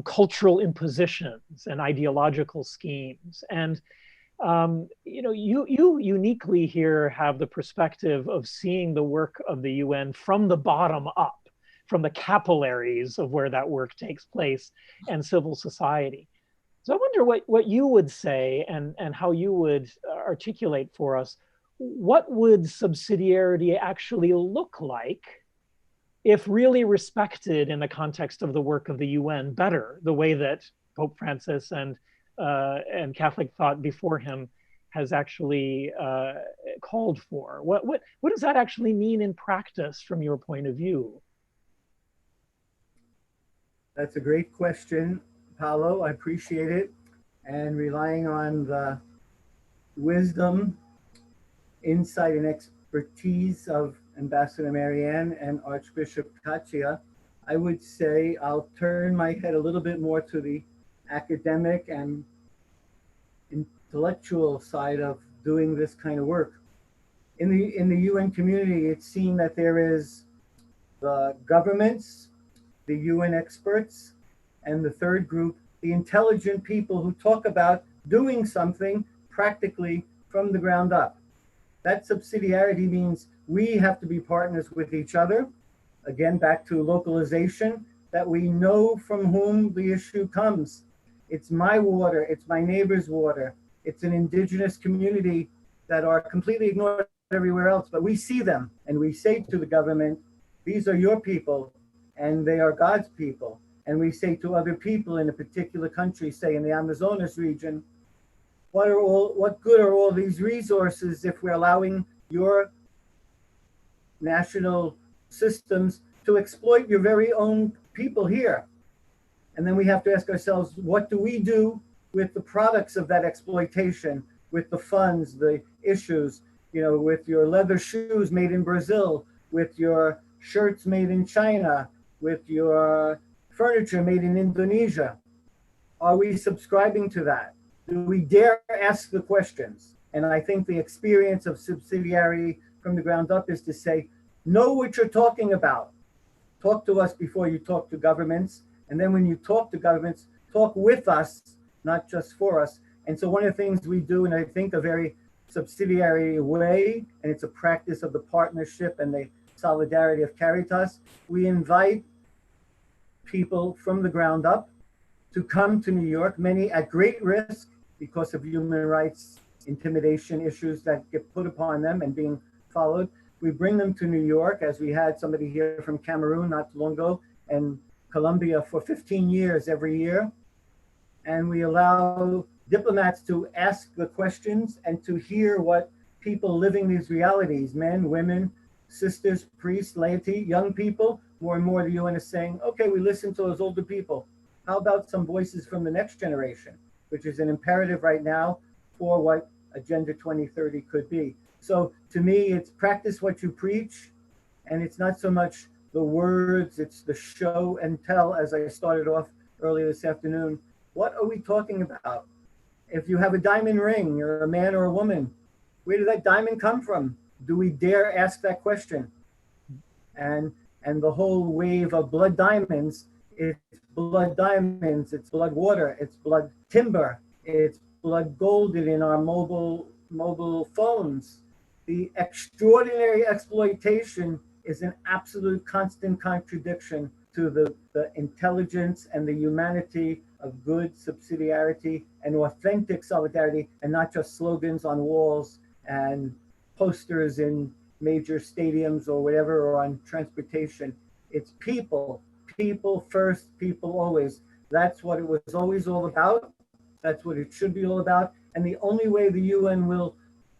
cultural impositions and ideological schemes. And, you uniquely here have the perspective of seeing the work of the UN from the bottom up, from the capillaries of where that work takes place and civil society. So I wonder what you would say and how you would articulate for us, what would subsidiarity actually look like if really respected in the context of the work of the UN better, the way that Pope Francis and Catholic thought before him has actually called for? What does that actually mean in practice from your point of view? That's a great question, Paolo. I appreciate it. And relying on the wisdom, insight, and expertise of Ambassador Marianne and Archbishop Caccia, I would say I'll turn my head a little bit more to the academic and intellectual side of doing this kind of work. In the UN community, it's seen that there is the governments, the UN experts, and the third group, the intelligent people who talk about doing something practically from the ground up. That subsidiarity means we have to be partners with each other. Again, back to localization, that we know from whom the issue comes. It's my water, it's my neighbor's water, it's an indigenous community that are completely ignored everywhere else, but we see them and we say to the government, these are your people, and they are God's people. And we say to other people in a particular country, say in the Amazonas region, what good are all these resources if we're allowing your national systems to exploit your very own people here? And then we have to ask ourselves, what do we do with the products of that exploitation, with the funds, the issues? with your leather shoes made in Brazil, with your shirts made in China, with your furniture made in Indonesia. Are we subscribing to that? Do we dare ask the questions? And I think the experience of subsidiarity from the ground up is to say, know what you're talking about. Talk to us before you talk to governments. And then when you talk to governments, talk with us, not just for us. And so one of the things we do, and I think a very subsidiary way, and it's a practice of the partnership and the solidarity of Caritas, we invite people from the ground up to come to New York, many at great risk because of human rights intimidation issues that get put upon them and being followed. We bring them to New York, as we had somebody here from Cameroon not too long ago, and Colombia for 15 years every year. And we allow diplomats to ask the questions and to hear what people living these realities, men, women, sisters, priests, laity, young people, more and more the UN is saying, okay, we listen to those older people. How about some voices from the next generation, which is an imperative right now for what Agenda 2030 could be. So to me, it's practice what you preach, and it's not so much the words, it's the show and tell, as I started off earlier this afternoon. What are we talking about? If you have a diamond ring, you're a man or a woman, where did that diamond come from? Do we dare ask that question? And the whole wave of blood diamonds, it's blood diamonds, it's blood water, it's blood timber, it's blood gold in our mobile phones. The extraordinary exploitation is an absolute constant contradiction to the intelligence and the humanity of good subsidiarity and authentic solidarity, and not just slogans on walls and posters in major stadiums or whatever, or on transportation. It's people, people first, people always. That's what it was always all about. That's what it should be all about. And the only way the UN will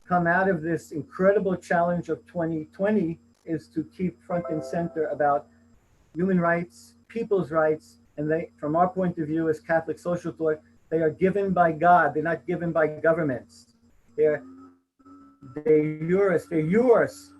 come out of this incredible challenge of 2020 is to keep front and center about human rights, people's rights, and they, from our point of view as Catholic social thought, they are given by God. They're not given by governments. They're yours,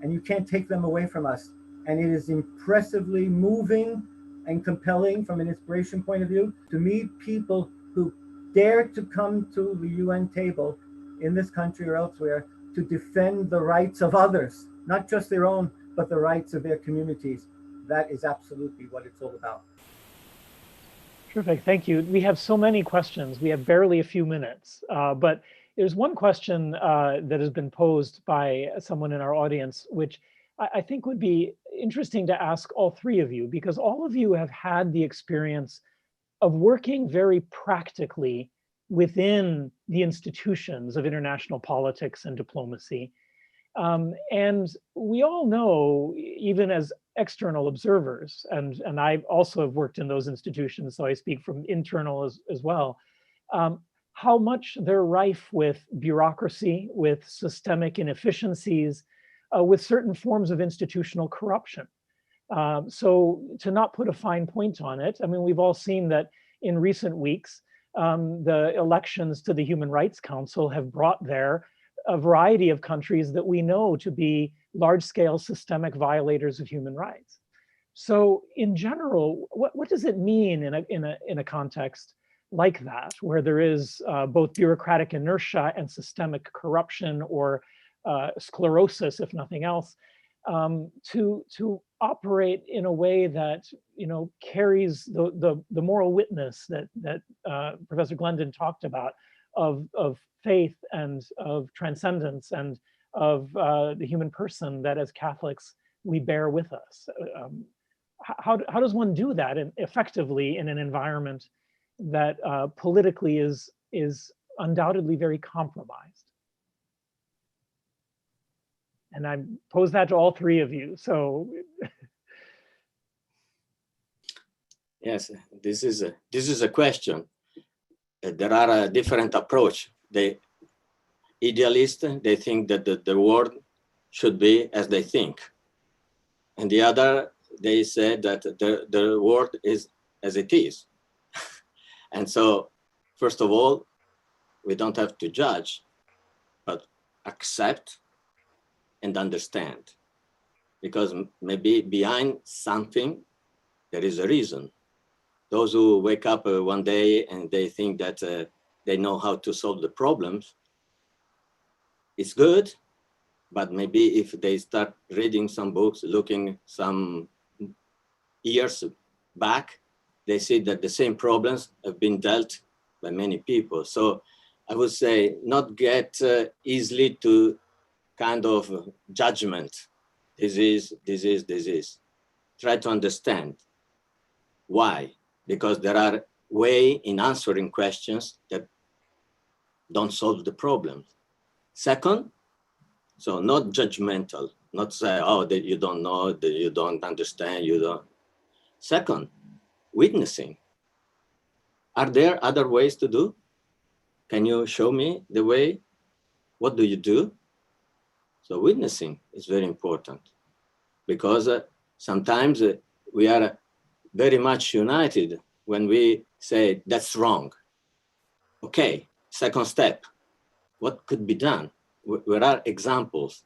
and you can't take them away from us. And it is impressively moving and compelling from an inspiration point of view to meet people who dare to come to the UN table in this country or elsewhere to defend the rights of others, not just their own, but the rights of their communities. That is absolutely what it's all about. Terrific, thank you. We have so many questions. We have barely a few minutes, but there's one question that has been posed by someone in our audience, which I think would be interesting to ask all three of you, because all of you have had the experience of working very practically within the institutions of international politics and diplomacy. And we all know, even as external observers, and I also have worked in those institutions, so I speak from internal as well, how much they're rife with bureaucracy, with systemic inefficiencies, with certain forms of institutional corruption. So to not put a fine point on it, I mean, we've all seen that in recent weeks, the elections to the Human Rights Council have brought there a variety of countries that we know to be large-scale systemic violators of human rights. So in general, what does it mean in a context like that, where there is both bureaucratic inertia and systemic corruption or sclerosis, if nothing else, to operate in a way that carries the moral witness that Professor Glendon talked about of faith and of transcendence and of the human person that as Catholics we bear with us. How does one do that effectively in an environment that politically is undoubtedly very compromised? And I pose that to all three of you. So, yes, this is a question. There are a different approach. The idealists, they think that the world should be as they think, and the other, they say that the world is as it is. And so, first of all, we don't have to judge, but accept and understand. Because maybe behind something, there is a reason. Those who wake up one day and they think that they know how to solve the problems, it's good, but maybe if they start reading some books, looking some years back, they see that the same problems have been dealt by many people. So I would say not get easily to kind of judgment. This is. Try to understand why, because there are ways in answering questions that don't solve the problem. Second, so not judgmental, not say, oh, that you don't know, that you don't understand, you don't. Second, witnessing. Are there other ways to do? Can you show me the way? What do you do? So witnessing is very important, because sometimes we are very much united when we say that's wrong. Okay, second step, what could be done? Where are examples?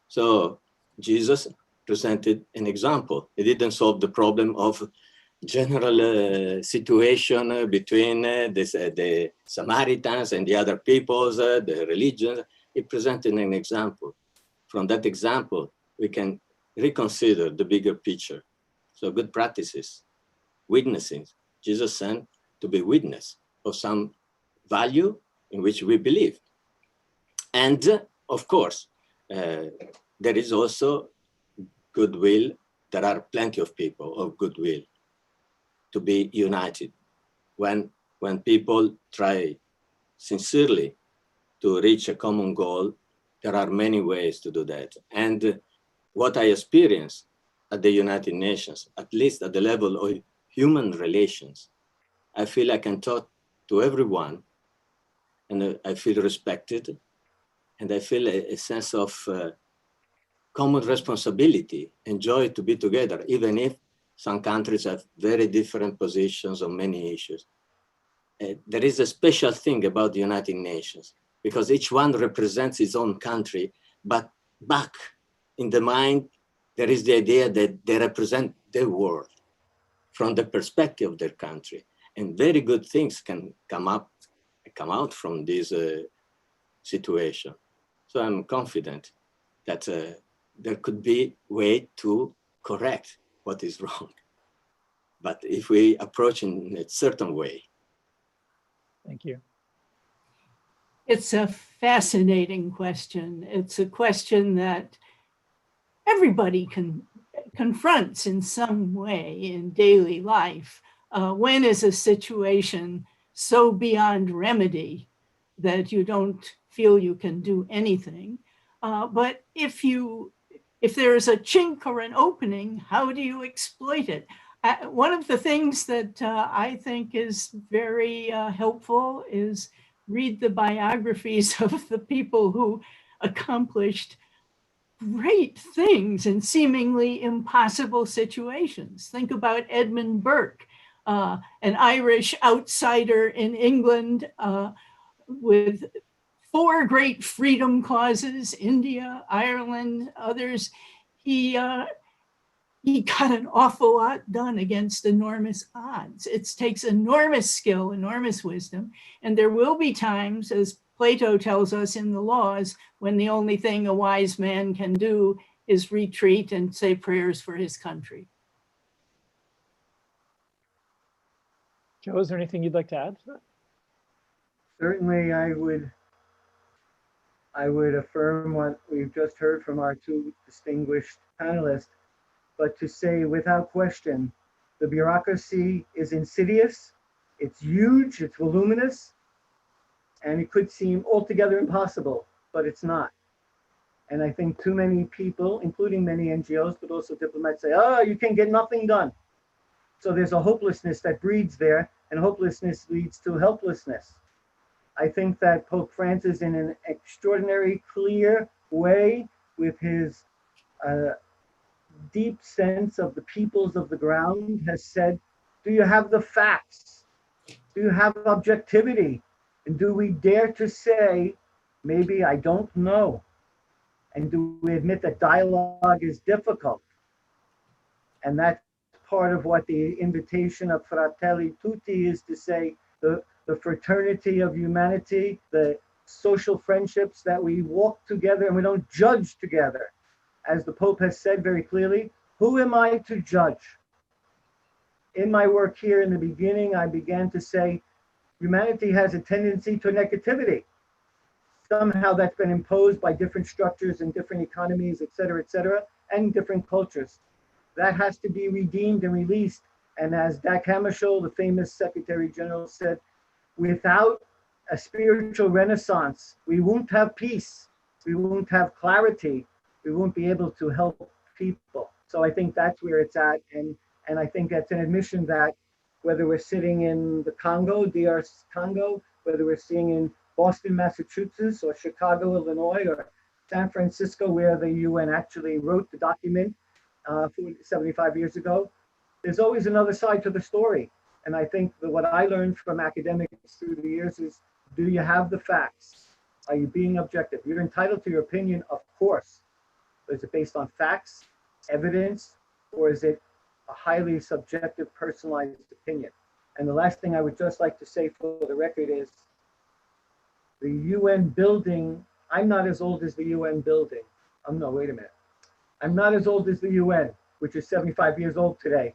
So Jesus presented an example. He didn't solve the problem of general situation between the Samaritans and the other peoples, the religions. He presented an example. From that example, we can reconsider the bigger picture. So good practices, witnessing. Jesus sent to be witness of some value in which we believe. And of course, there is also goodwill. There are plenty of people of goodwill to be united. When people try sincerely to reach a common goal, there are many ways to do that. And what I experienced at the United Nations, at least at the level of human relations, I feel I can talk to everyone, and I feel respected, and I feel a sense of common responsibility and joy to be together, even if some countries have very different positions on many issues. There is a special thing about the United Nations, because each one represents its own country, but back in the mind, there is the idea that they represent the world from the perspective of their country. And very good things can come out from this situation. So I'm confident that there could be a way to correct what is wrong. But if we approach in a certain way. Thank you. It's a fascinating question. It's a question that everybody confronts in some way in daily life. When is a situation so beyond remedy that you don't feel you can do anything? But if there is a chink or an opening, how do you exploit it? One of the things that I think is very helpful is read the biographies of the people who accomplished great things in seemingly impossible situations. Think about Edmund Burke, an Irish outsider in England with 4 great freedom causes, India, Ireland, others. He got an awful lot done against enormous odds. It takes enormous skill, enormous wisdom, and there will be times, as Plato tells us in the Laws, when the only thing a wise man can do is retreat and say prayers for his country. Joe, is there anything you'd like to add to that? Certainly, I would affirm what we've just heard from our 2 distinguished panelists, but to say without question, the bureaucracy is insidious, it's huge, it's voluminous, and it could seem altogether impossible, but it's not. And I think too many people, including many NGOs, but also diplomats, say, oh, you can get nothing done. So there's a hopelessness that breeds there, and hopelessness leads to helplessness. I think that Pope Francis, in an extraordinary, clear way, with his deep sense of the peoples of the ground, has said, do you have the facts? Do you have objectivity? And do we dare to say, maybe I don't know? And do we admit that dialogue is difficult? And that's part of what the invitation of Fratelli Tutti is to say, the fraternity of humanity, the social friendships that we walk together and we don't judge together. As the Pope has said very clearly, who am I to judge? In my work here in the beginning, I began to say, humanity has a tendency to negativity. Somehow that's been imposed by different structures and different economies, et cetera, and different cultures. That has to be redeemed and released. And as Dag Hammarskjöld, the famous Secretary General, said, without a spiritual renaissance, we won't have peace, we won't have clarity, we won't be able to help people. So I think that's where it's at. And I think that's an admission that whether we're sitting in the Congo, DR Congo, whether we're sitting in Boston, Massachusetts, or Chicago, Illinois, or San Francisco, where the UN actually wrote the document 75 years ago, there's always another side to the story. And I think that what I learned from academics through the years is, do you have the facts? Are you being objective? You're entitled to your opinion, of course. But is it based on facts, evidence, or is it a highly subjective, personalized opinion? And the last thing I would just like to say for the record is, the UN building, I'm not as old as the UN building. No, wait a minute. I'm not as old as the UN, which is 75 years old today.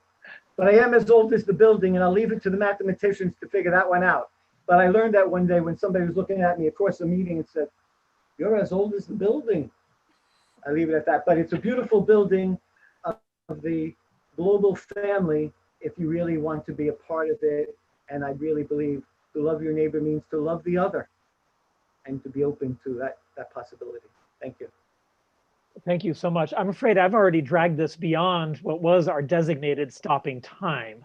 But I am as old as the building, and I'll leave it to the mathematicians to figure that one out. But I learned that one day when somebody was looking at me across the meeting and said, you're as old as the building. I leave it at that. But it's a beautiful building of the global family if you really want to be a part of it. And I really believe to love your neighbor means to love the other and to be open to that possibility. Thank you. Thank you so much. I'm afraid I've already dragged this beyond what was our designated stopping time.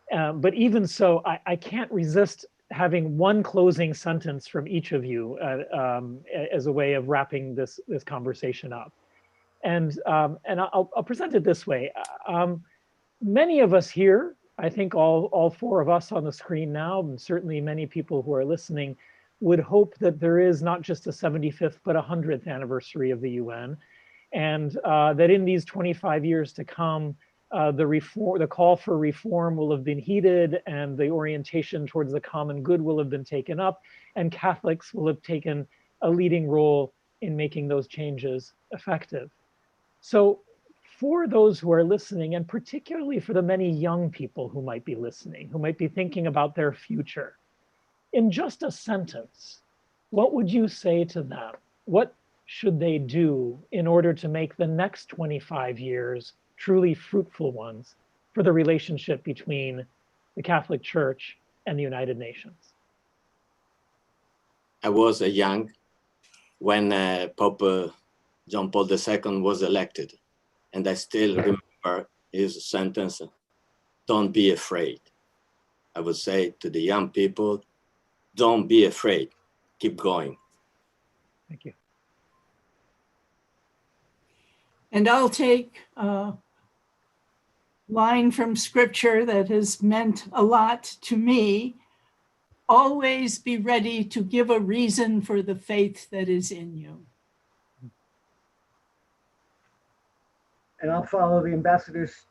But even so, I can't resist having one closing sentence from each of you as a way of wrapping this conversation up. And I'll present it this way. Many of us here, I think all four of us on the screen now, and certainly many people who are listening, would hope that there is not just a 75th, but 100th anniversary of the UN. And that in these 25 years to come, the call for reform will have been heeded, and the orientation towards the common good will have been taken up, and Catholics will have taken a leading role in making those changes effective. So for those who are listening, and particularly for the many young people who might be listening, who might be thinking about their future, in just a sentence, what would you say to them? What should they do in order to make the next 25 years truly fruitful ones for the relationship between the Catholic Church and the United Nations? I was young when Pope John Paul II was elected, and I still remember his sentence, "Don't be afraid." I would say to the young people, don't be afraid, keep going. Thank you. And I'll take a line from scripture that has meant a lot to me. Always be ready to give a reason for the faith that is in you. And I'll follow the ambassador's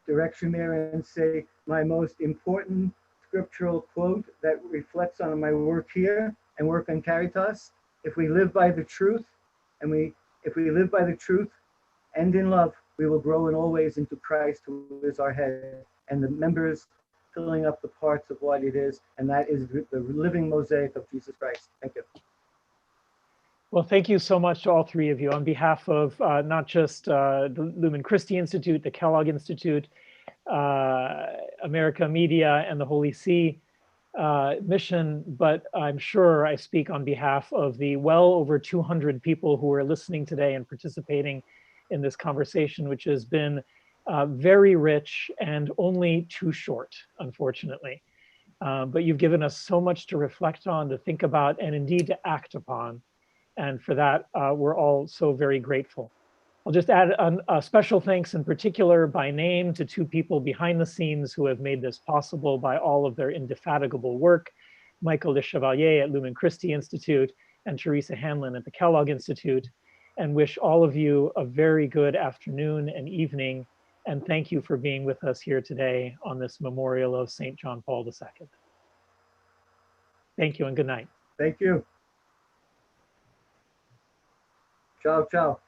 direction there and say my most important scriptural quote that reflects on my work here and work on Caritas: if we live by the truth, if we live by the truth and in love, we will grow in all ways into Christ, who is our head, and the members filling up the parts of what it is, and that is the living mosaic of Jesus Christ. Thank you. Well, thank you so much to all three of you on behalf of not just the Lumen Christi Institute, the Kellogg Institute, America Media, and the Holy See mission, but I'm sure I speak on behalf of the well over 200 people who are listening today and participating in this conversation, which has been very rich and only too short, unfortunately. But you've given us so much to reflect on, to think about, and indeed to act upon. And for that, we're all so very grateful. I'll just add a special thanks in particular by name to two people behind the scenes who have made this possible by all of their indefatigable work: Michael Le Chevalier at Lumen Christi Institute and Teresa Hanlon at the Kellogg Institute. and wish all of you a very good afternoon and evening. And thank you for being with us here today on this memorial of St. John Paul II. Thank you and good night. Thank you. Ciao, ciao.